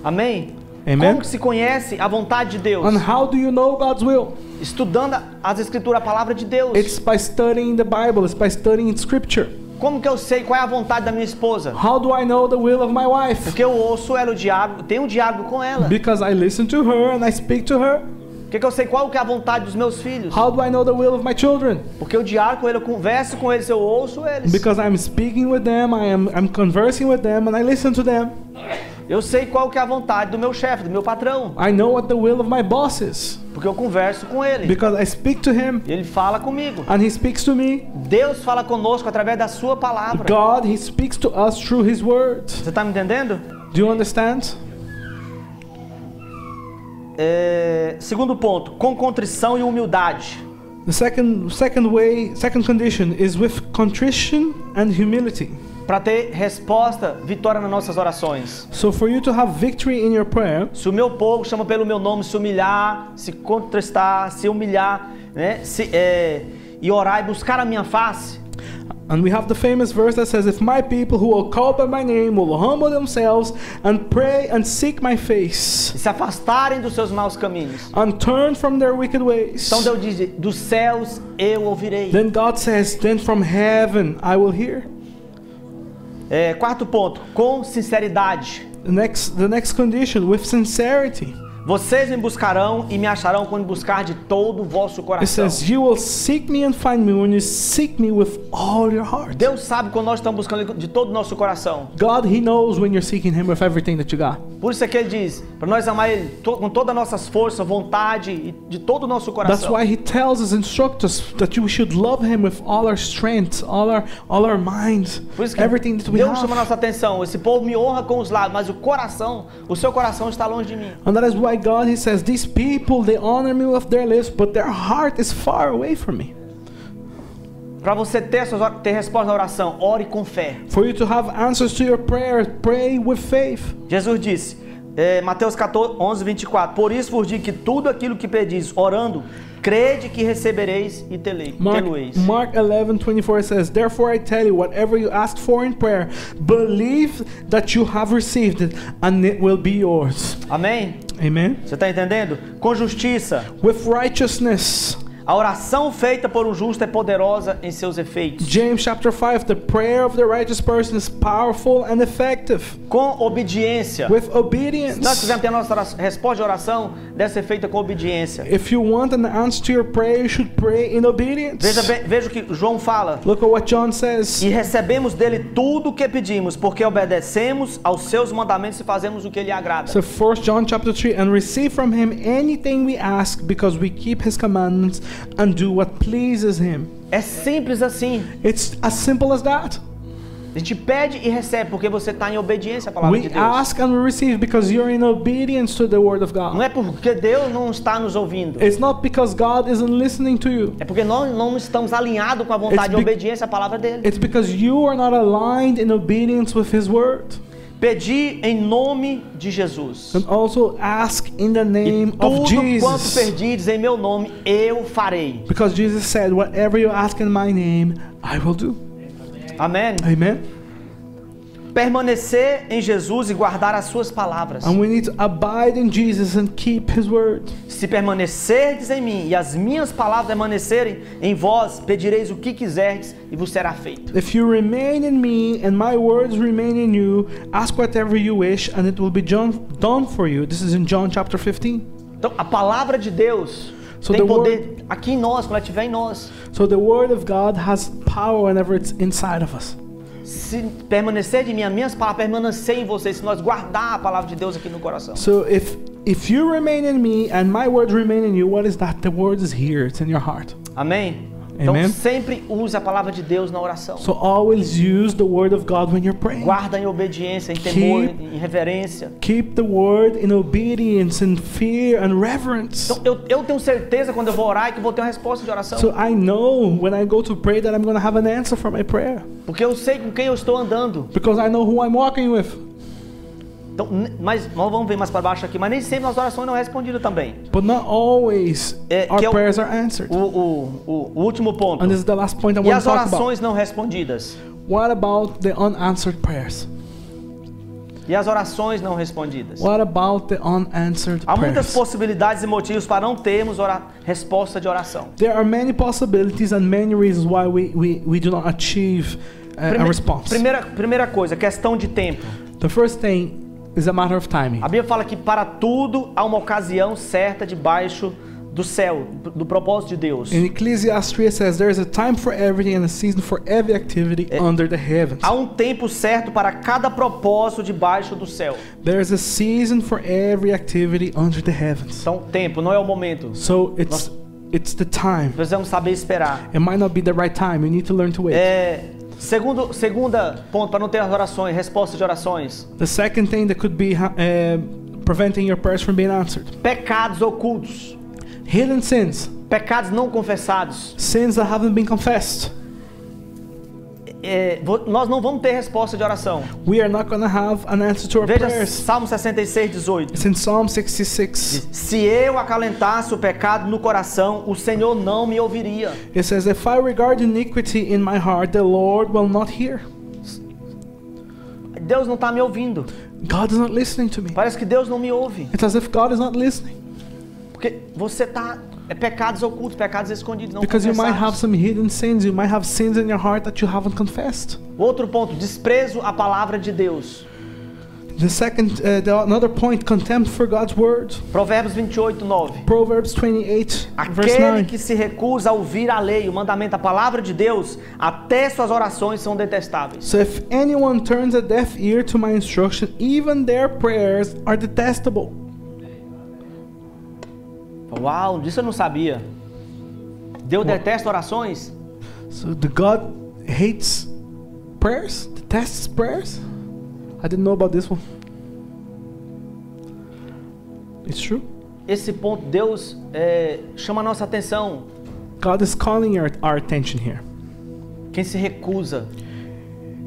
Amém? Amen. Como que se conhece a vontade de Deus? And how do you know God's will? Estudando as Escrituras, a palavra de Deus. It's by studying the Bible. It's by studying Scripture. Como que eu sei qual é a vontade da minha esposa? How do I know the will of my wife? Porque eu ouço ela, o diálogo, tenho um diálogo com ela. Because I listen to her and I speak to her. Porque eu sei qual que é a vontade dos meus filhos? How do I know the will of my children? Porque eu diálogo com ele, eu converso com eles, eu ouço eles. Because I'm speaking with them, I'm conversing with them, and I listen to them. Eu sei qual que é a vontade do meu chefe, do meu patrão. I know what the will of my boss is. Porque eu converso com ele. Because I speak to him. E ele fala comigo. And he speaks to me. Deus fala conosco através da sua palavra. God, he speaks to us through his word. Você está me entendendo? Do you understand? Segundo ponto, com contrição e humildade. The second condition is with contrition and humility. Para ter resposta, vitória nas nossas orações. So for you to have victory in your prayer, se o meu povo chama pelo meu nome, se humilhar, se contristar, se humilhar, né, e orar e buscar a minha face. And we have the famous verse that says, if my people who will call by my name will humble themselves and pray and seek my face, e se afastarem dos seus maus caminhos, and turn from their wicked ways, então Deus diz, dos céus eu ouvirei. Then God says, then from heaven I will hear. Quarto ponto, com sinceridade. The next condition, with sincerity. Vocês me buscarão e me acharão quando buscar de todo o vosso It coração. says, you will seek me and find me when you seek me with all your heart. Deus sabe quando nós estamos buscando de todo o nosso coração. God, He knows when you're seeking Him with everything that you got. Por isso é que Ele diz, para nós amar Ele com todas as nossas forças, vontade e de todo o nosso That's coração. why He tells us, instructs us that we should love Him with all our strength, all our mind, Por isso que everything that we Deus chama a have. nossa atenção. Esse povo me honra com os lábios, mas o coração, o seu coração está longe de mim. And that is why God, He says, these people, they honor me with their lips, but their heart is far away from me. Para você ter resposta na oração, ore com fé. For you to have answers to your prayers, pray with faith. Jesus disse, Mateus 11, 24, por isso vos digo que tudo aquilo que pedis, orando, crede que recebereis e tê-lo-eis. Mark 11:24 says, therefore I tell you, whatever you ask for in prayer, believe that you have received it, and it will be yours. Amém? Amen. Você está entendendo? Com justiça. With righteousness. A oração feita por um justo é poderosa em seus efeitos. James chapter 5, the prayer of the righteous person is powerful and effective. Com obediência. With obedience. Se nós quisermos ter a nossa resposta de oração, deve ser feita com obediência. If you want an answer to your prayer, you should pray in obedience. Veja o que João fala. Look at what John says. E recebemos dele tudo o que pedimos, porque obedecemos aos seus mandamentos e fazemos o que lhe agrada. So 1 John chapter 3, and receive from him anything we ask, because we keep his commandments and do what pleases him. É simples assim. It's as simple as that. A gente pede e recebe porque você está em obediência à palavra de We Deus. ask and we receive because you're in obedience to the word of Não God. é porque Deus não está nos ouvindo. It's not because God isn't listening to you. É porque nós não estamos alinhados com a vontade e obediência à palavra dele. It's because you are not aligned in obedience with his word. Pedi em nome de Jesus. And also ask in the name of Tudo quanto Jesus. perdides em meu nome, eu farei. Because Jesus said, whatever you ask in my name, I will do. Amém? Amen. Permanecer em Jesus e guardar as suas palavras. And we need to abide in Jesus and keep his word. Se permanecerdes em mim e as minhas palavras permanecerem em vós, pedireis o que quiserdes e vos será feito. If you remain in me and my words remain in you, ask whatever you wish and it will be done for you. This is in John chapter 15. Então, a palavra de Deus So tem the poder aqui em nós, quando ela estiver em nós. So the word of God has power whenever it's inside of us. Se permanecer de mim, as minhas palavras permanecer em vocês, se nós guardar a palavra de Deus aqui no coração. So if you remain in me and my words remain in you, what is that? The word is here, it's in your heart. Amém? Então Amen. sempre use a palavra de Deus na oração. So always use the word of God when you're praying. Guarda em obediência, em temor, Keep- em reverência. Keep the word in obedience and fear and reverence. Então eu tenho certeza quando eu vou orar que eu vou ter uma resposta de oração. So I know when I go to pray that I'm going to have an answer for my prayer. Porque eu sei com quem eu estou andando. Because I know who I'm walking with. Então, mas nós vamos ver mais para baixo aqui, mas nem sempre as orações não respondidas também. But not always que our é o- prayers are answered. O último ponto. And this is the last point I E want as to talk about. orações não respondidas? What about the unanswered prayers? E as orações não respondidas? What about the unanswered Há muitas prayers? possibilidades e motivos para não termos resposta de oração. There are many possibilities and many reasons why we do not achieve a response. Primeira coisa, questão de tempo. The first thing is a matter of timing. A Bíblia fala que para tudo há uma ocasião certa debaixo do céu, do propósito de Deus. In Ecclesiastes 3 it says there is a time for everything and a season for every activity under the heavens. Há um tempo certo para cada propósito debaixo do céu. There is a season for every activity under the heavens. Então, tempo não é o momento. So it's the time. Precisamos saber esperar. It might not be the right time. You need to learn to wait. Segunda ponto para não ter as orações, resposta de orações. The second thing that could be preventing your prayers from being answered. Pecados ocultos, Hidden sins. pecados não confessados. Sins that haven't been confessed. Nós não vamos ter resposta de oração. We are not going to have an answer to our Veja prayers. Salmo 66, 18. It's in Psalm 66. Se eu acalentasse o pecado no coração, o Senhor não me ouviria. It says, if I regard iniquity in my heart, the Lord will not hear. Deus não está me ouvindo. God is not listening to me. Parece que Deus não me ouve. It's as if God is not listening. Porque você está é pecados ocultos, pecados escondidos, não Because you might have confessados. some hidden sins. You might have sins in your heart that you haven't confessed. Outro ponto, desprezo à palavra de Deus. Another point, contempt for God's word. Provérbios 28:9. Proverbs 28, verse Aquele 9. que se recusa a ouvir a lei, o mandamento, a palavra de Deus, até suas orações são detestáveis. So if anyone turns a deaf ear to my instruction, even their prayers are detestable. Uau, disso eu não sabia. Deus detesta orações? So the God hates prayers? Detests prayers? I didn't know about this one. It's true. Esse ponto, Deus chama a nossa atenção. God is calling our attention here. Quem se recusa,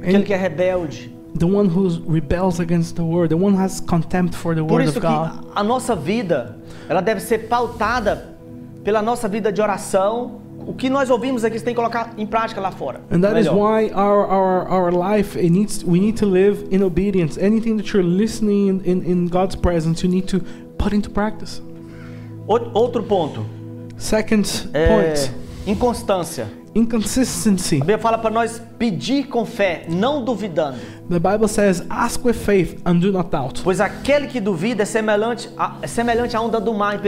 aquele que é rebelde. The one who rebels against the word, the one who has contempt for the Por word isso of que God. a nossa vida, ela deve ser pautada pela nossa vida de oração. O que nós ouvimos aqui, você tem que colocar em prática lá fora. And that is Melhor. why our life, we need to live in obedience. Anything that you're listening in God's presence, you need to put into practice. Outro ponto, Second point, inconstância. inconsistency. A Bíblia fala para nós pedir com fé, não duvidando. The Bible says, ask with faith and do not doubt. Pois aquele que duvida é semelhante à onda do mar,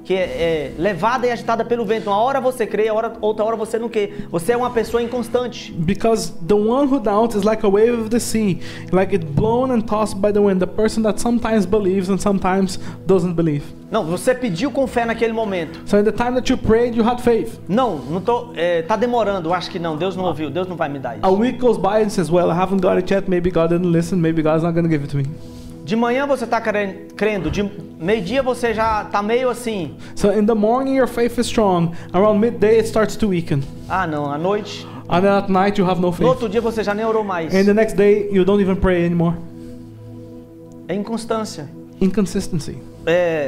que é levada e agitada pelo vento. Uma hora você crê, outra hora você não crê. Você é uma pessoa inconstante. Because the one who doubts is like a wave of the sea, like it blown and tossed by the wind. The person that sometimes believes and sometimes doesn't believe. Não, você pediu com fé naquele momento. So in the time that you prayed, you had faith. Não tô. Tá demorando. Eu acho que não. Deus não ouviu. Deus não vai me dar A isso. week goes by and says, well, I haven't got it yet. Maybe God didn't listen. Maybe God's not going to give it to me. De manhã você tá crendo. De meio-dia você já tá meio assim. So in the morning, your faith is strong. Around midday, it starts to weaken. Ah, não. À noite. And then at night, you have no No faith. outro dia você já nem orou mais. And the next day, you don't even pray anymore. É inconstância. Inconsistency.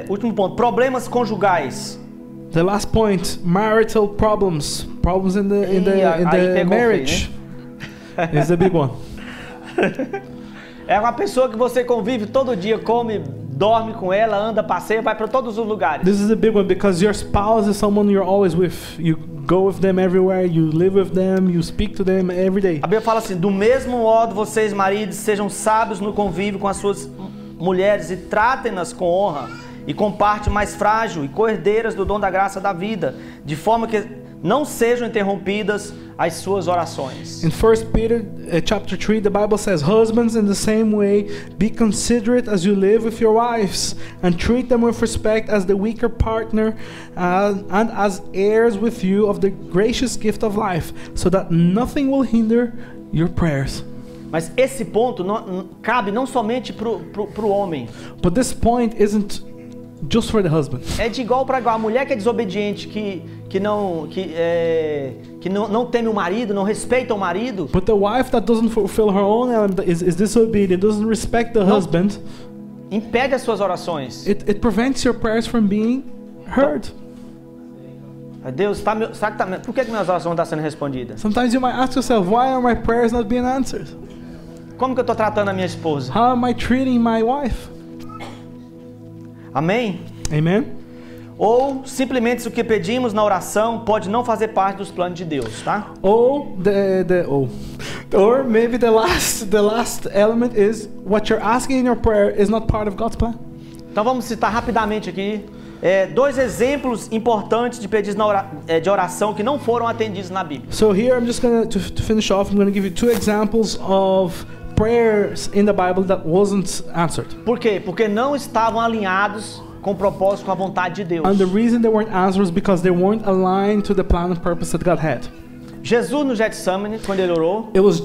Último ponto. Problemas conjugais. The last point, marital problems. Problems in the aí pegou marriage is the big one. É uma pessoa que você convive todo dia, come, dorme com ela, anda, passeia, vai para todos os lugares. This is the big one because your spouse is someone you're always with. You go with them everywhere, you live with them, you speak to them every day. A Bíblia fala assim: do mesmo modo, vocês, maridos, sejam sábios no convívio com as suas mulheres e tratem-nas com honra e com parte mais frágil e coerdeiras do dom da graça da vida, de forma que não sejam interrompidas as suas orações. In 1 Peter chapter 3, the Bible says, husbands, in the same way, be considerate as you live with your wives, and treat them with respect as the weaker partner, and as heirs with you of the gracious gift of life, so that nothing will hinder your prayers. Mas esse ponto cabe não somente pro homem. But this point isn't just for the husband. É de igual para igual. A mulher que é desobediente, que não teme o marido, não respeita o marido, But the wife that doesn't fulfill her own element, is disobedient, doesn't respect the husband, impede as suas orações. it prevents your prayers from being heard. Deus, por que minhas orações não estão sendo respondidas? Sometimes you might ask yourself, why are my prayers not being answered? Como que eu estou tratando a minha esposa? How am I treating my wife? Amém? Amen? Ou simplesmente o que pedimos na oração pode não fazer parte dos planos de Deus, tá? Or maybe the last element is what you're asking in your prayer is not part of God's plan. Então vamos citar rapidamente aqui dois exemplos importantes de pedidos de oração que não foram atendidos na Bíblia. So here I'm just going to finish off. I'm going to give you two examples of prayers in the Bible that wasn't answered. Por quê? Porque não estavam alinhados com o propósito, com a vontade de Deus. And the reason they weren't answered is because they weren't aligned to the plan and purpose that God had. Jesus no Getsemane, quando ele orou, It was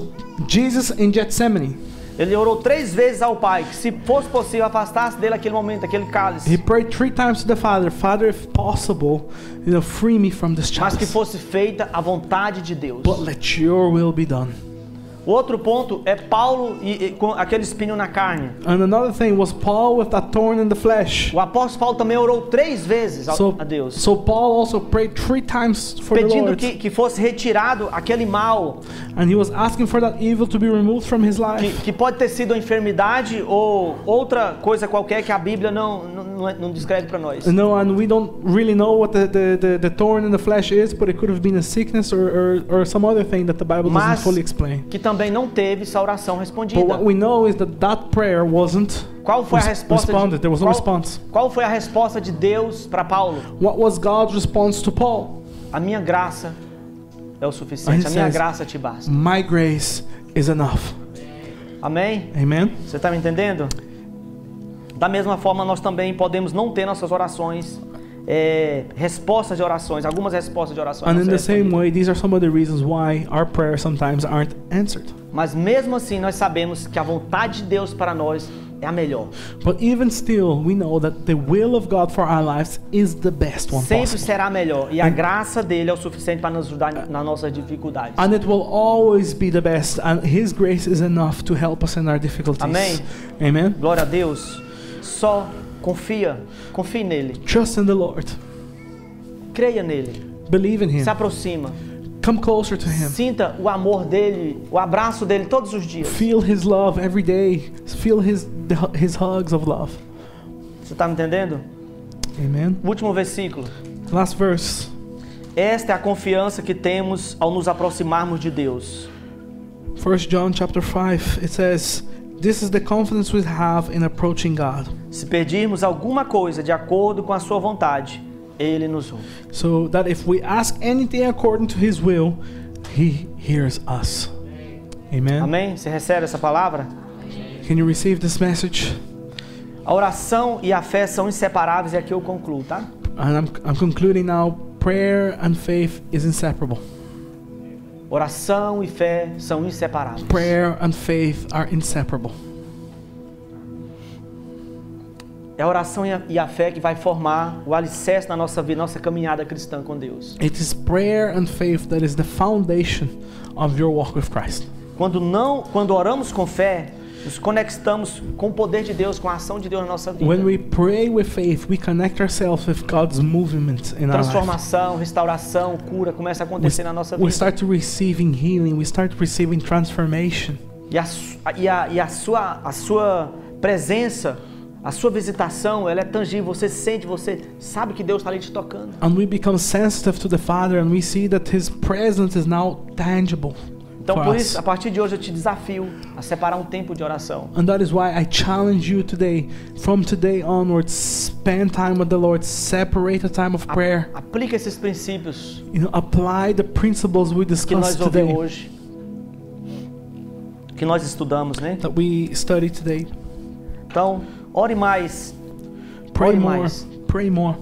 Jesus in Gethsemane. ele orou 3 vezes ao Pai, que se fosse possível afastasse dele aquele momento, aquele cálice, He prayed 3 times to the Father, Father, if possible, free me from this mas que chalice. fosse feita a vontade de Deus. But let your will be done. O outro ponto é Paulo com aquele espinho na carne. And another thing was Paul with that thorn in the flesh. O apóstolo Paulo também orou 3 vezes a Deus, So Paul also prayed 3 times for the pedindo Lord. que fosse retirado aquele mal, And he was asking for that evil to be removed from his life. que pode ter sido a enfermidade ou outra coisa qualquer que a Bíblia não não descreve para nós. No, and we don't really know what the thorn in the flesh is, but it could have been a sickness or some other thing that the Bible doesn't Mas fully explain. que também não teve essa oração respondida. But what we know is that prayer wasn't Qual foi a resposta responded. There was no qual, response. qual foi a resposta de Deus para Paulo? What was God's response to Paul? A minha graça é o suficiente. He A minha says, graça te basta. My grace is enough. Amém? Amen? Você está me entendendo? Da mesma forma, nós também podemos não ter nossas orações, respostas de orações, algumas respostas de orações. And não in ser the same respondidas. way, these are some of the reasons why our prayers sometimes aren't answered. Mas mesmo assim, nós sabemos que a vontade de Deus para nós é a melhor. But even still, we know that the will of God for our lives is the best one Sempre possible. será a melhor. E a graça dele é o suficiente para nos ajudar nas nossas dificuldades. And it will always be the best, and His grace is enough to help us in our difficulties. Amém. Amen. Glória a Deus. Só confie nele. Trust in the Lord. Creia nele. Believe in Him. Se aproxima. Come closer to Him. Sinta o amor dele, o abraço dele todos os dias. Feel His love every day. Feel His hugs of love. Você está me entendendo? Amen. Último versículo. Last verse. Esta é a confiança que temos ao nos aproximarmos de Deus. 1 John chapter 5. It says, "This is the confidence we have in approaching God." Se pedirmos alguma coisa de acordo com a sua vontade, ele nos ouve. So that if we ask anything according to His will, He hears us. Amen. Amém? Você recebe essa palavra? Can you receive this message? A oração e a fé são inseparáveis e aqui eu concluo, tá? And I'm concluding now. Prayer and faith is inseparable. Oração e fé são inseparáveis. Prayer and faith are inseparable. É a oração e a fé que vai formar o alicerce na nossa vida, nossa caminhada cristã com Deus. It is prayer and faith that is the foundation of your walk with Christ. Quando oramos com fé, nos conectamos com o poder de Deus, com a ação de Deus na nossa vida. When we pray with faith, we connect ourselves with God's movement in our life. Transformação, restauração, cura começa a acontecer na nossa vida. We start to receiving healing. We start receiving transformation. E a sua presença, a sua visitação, ela é tangível. Você sente, você sabe que Deus está ali te tocando. And we become sensitive to the Father, and we see that His presence is now tangible. Então, for por us. isso, a partir de hoje eu te desafio a separar um tempo de oração. And that is why I challenge you today, from today onwards, spend time with the Lord, separate a time of prayer. Aplica esses princípios Apply the principles we que nós discussed ouvimos today, hoje, que nós estudamos, né? that we studied today. Então, ore mais. Pray Ore more. mais. Pray more.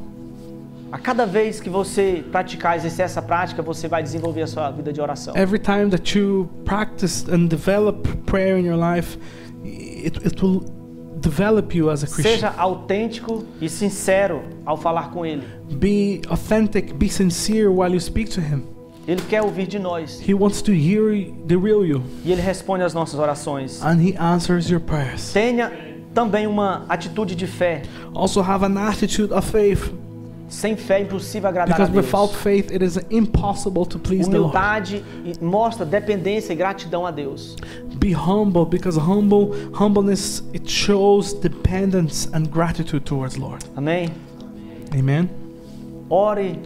A cada vez que você praticar, exercer essa prática, você vai desenvolver a sua vida de oração. Every time that you practice and develop prayer in your life, it will develop you as a Christian. Seja autêntico e sincero ao falar com Ele. Be authentic, be sincere while you speak to Him. Ele quer ouvir de nós He wants to hear the real you, e Ele responde às nossas orações. and He answers your prayers. Tenha também uma atitude de fé. Also have an attitude of faith, Sem fé é impossível agradar a because Deus. without faith it is impossible to please the Lord. Humildade mostra dependência e gratidão a Deus. Be humble, because humbleness, it shows dependence and gratitude towards Lord. Amém? Amen. Ore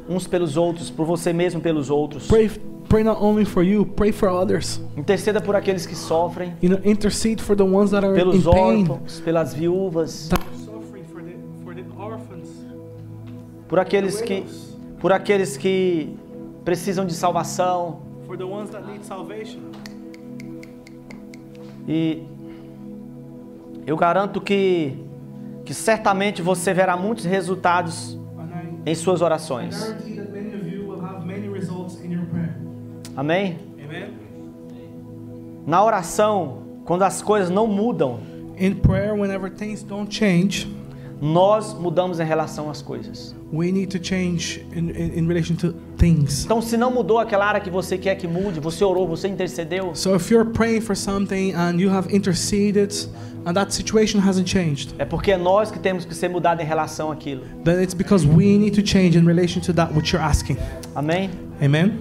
uns pelos outros, por você mesmo pelos outros. Pray not only for you, pray for others. Interceda por aqueles que sofrem, Intercede for the ones that are in pelos pain. órfãos, pelas viúvas, Suffering for the orphans. por aqueles que precisam de salvação. For the ones that need salvation. E eu garanto que certamente você verá muitos resultados em suas orações. Guarantee that many of you will have many results in your prayer. Amém? Amen. Na oração, quando as coisas não mudam, In prayer, whenever things don't change, nós mudamos em relação às coisas. we need to change in relation to things. Então, se não mudou aquela área que você quer que mude, você orou, você intercedeu, So if you're praying for something and you have interceded and that situation hasn't changed, é porque é nós que temos que ser mudados em relação àquilo. then it's because we need to change in relation to that which you're asking. Amém? Amen.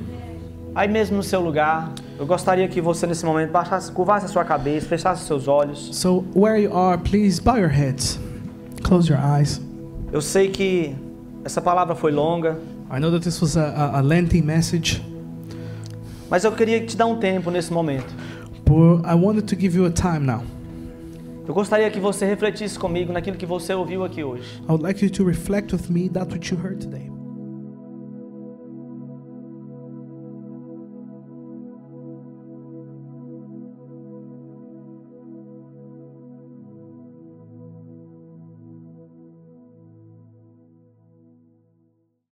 Aí mesmo no seu lugar, eu gostaria que você nesse momento curvasse a sua cabeça, fechasse seus olhos. So where you are, please bow your heads. Close your eyes. Eu sei que essa palavra foi longa, I know that this was a lengthy message, mas eu queria te dar um tempo nesse momento. but I wanted to give you a time now. Eu gostaria que você refletisse comigo naquilo que você ouviu aqui hoje. I would like you to reflect with me that which you heard today.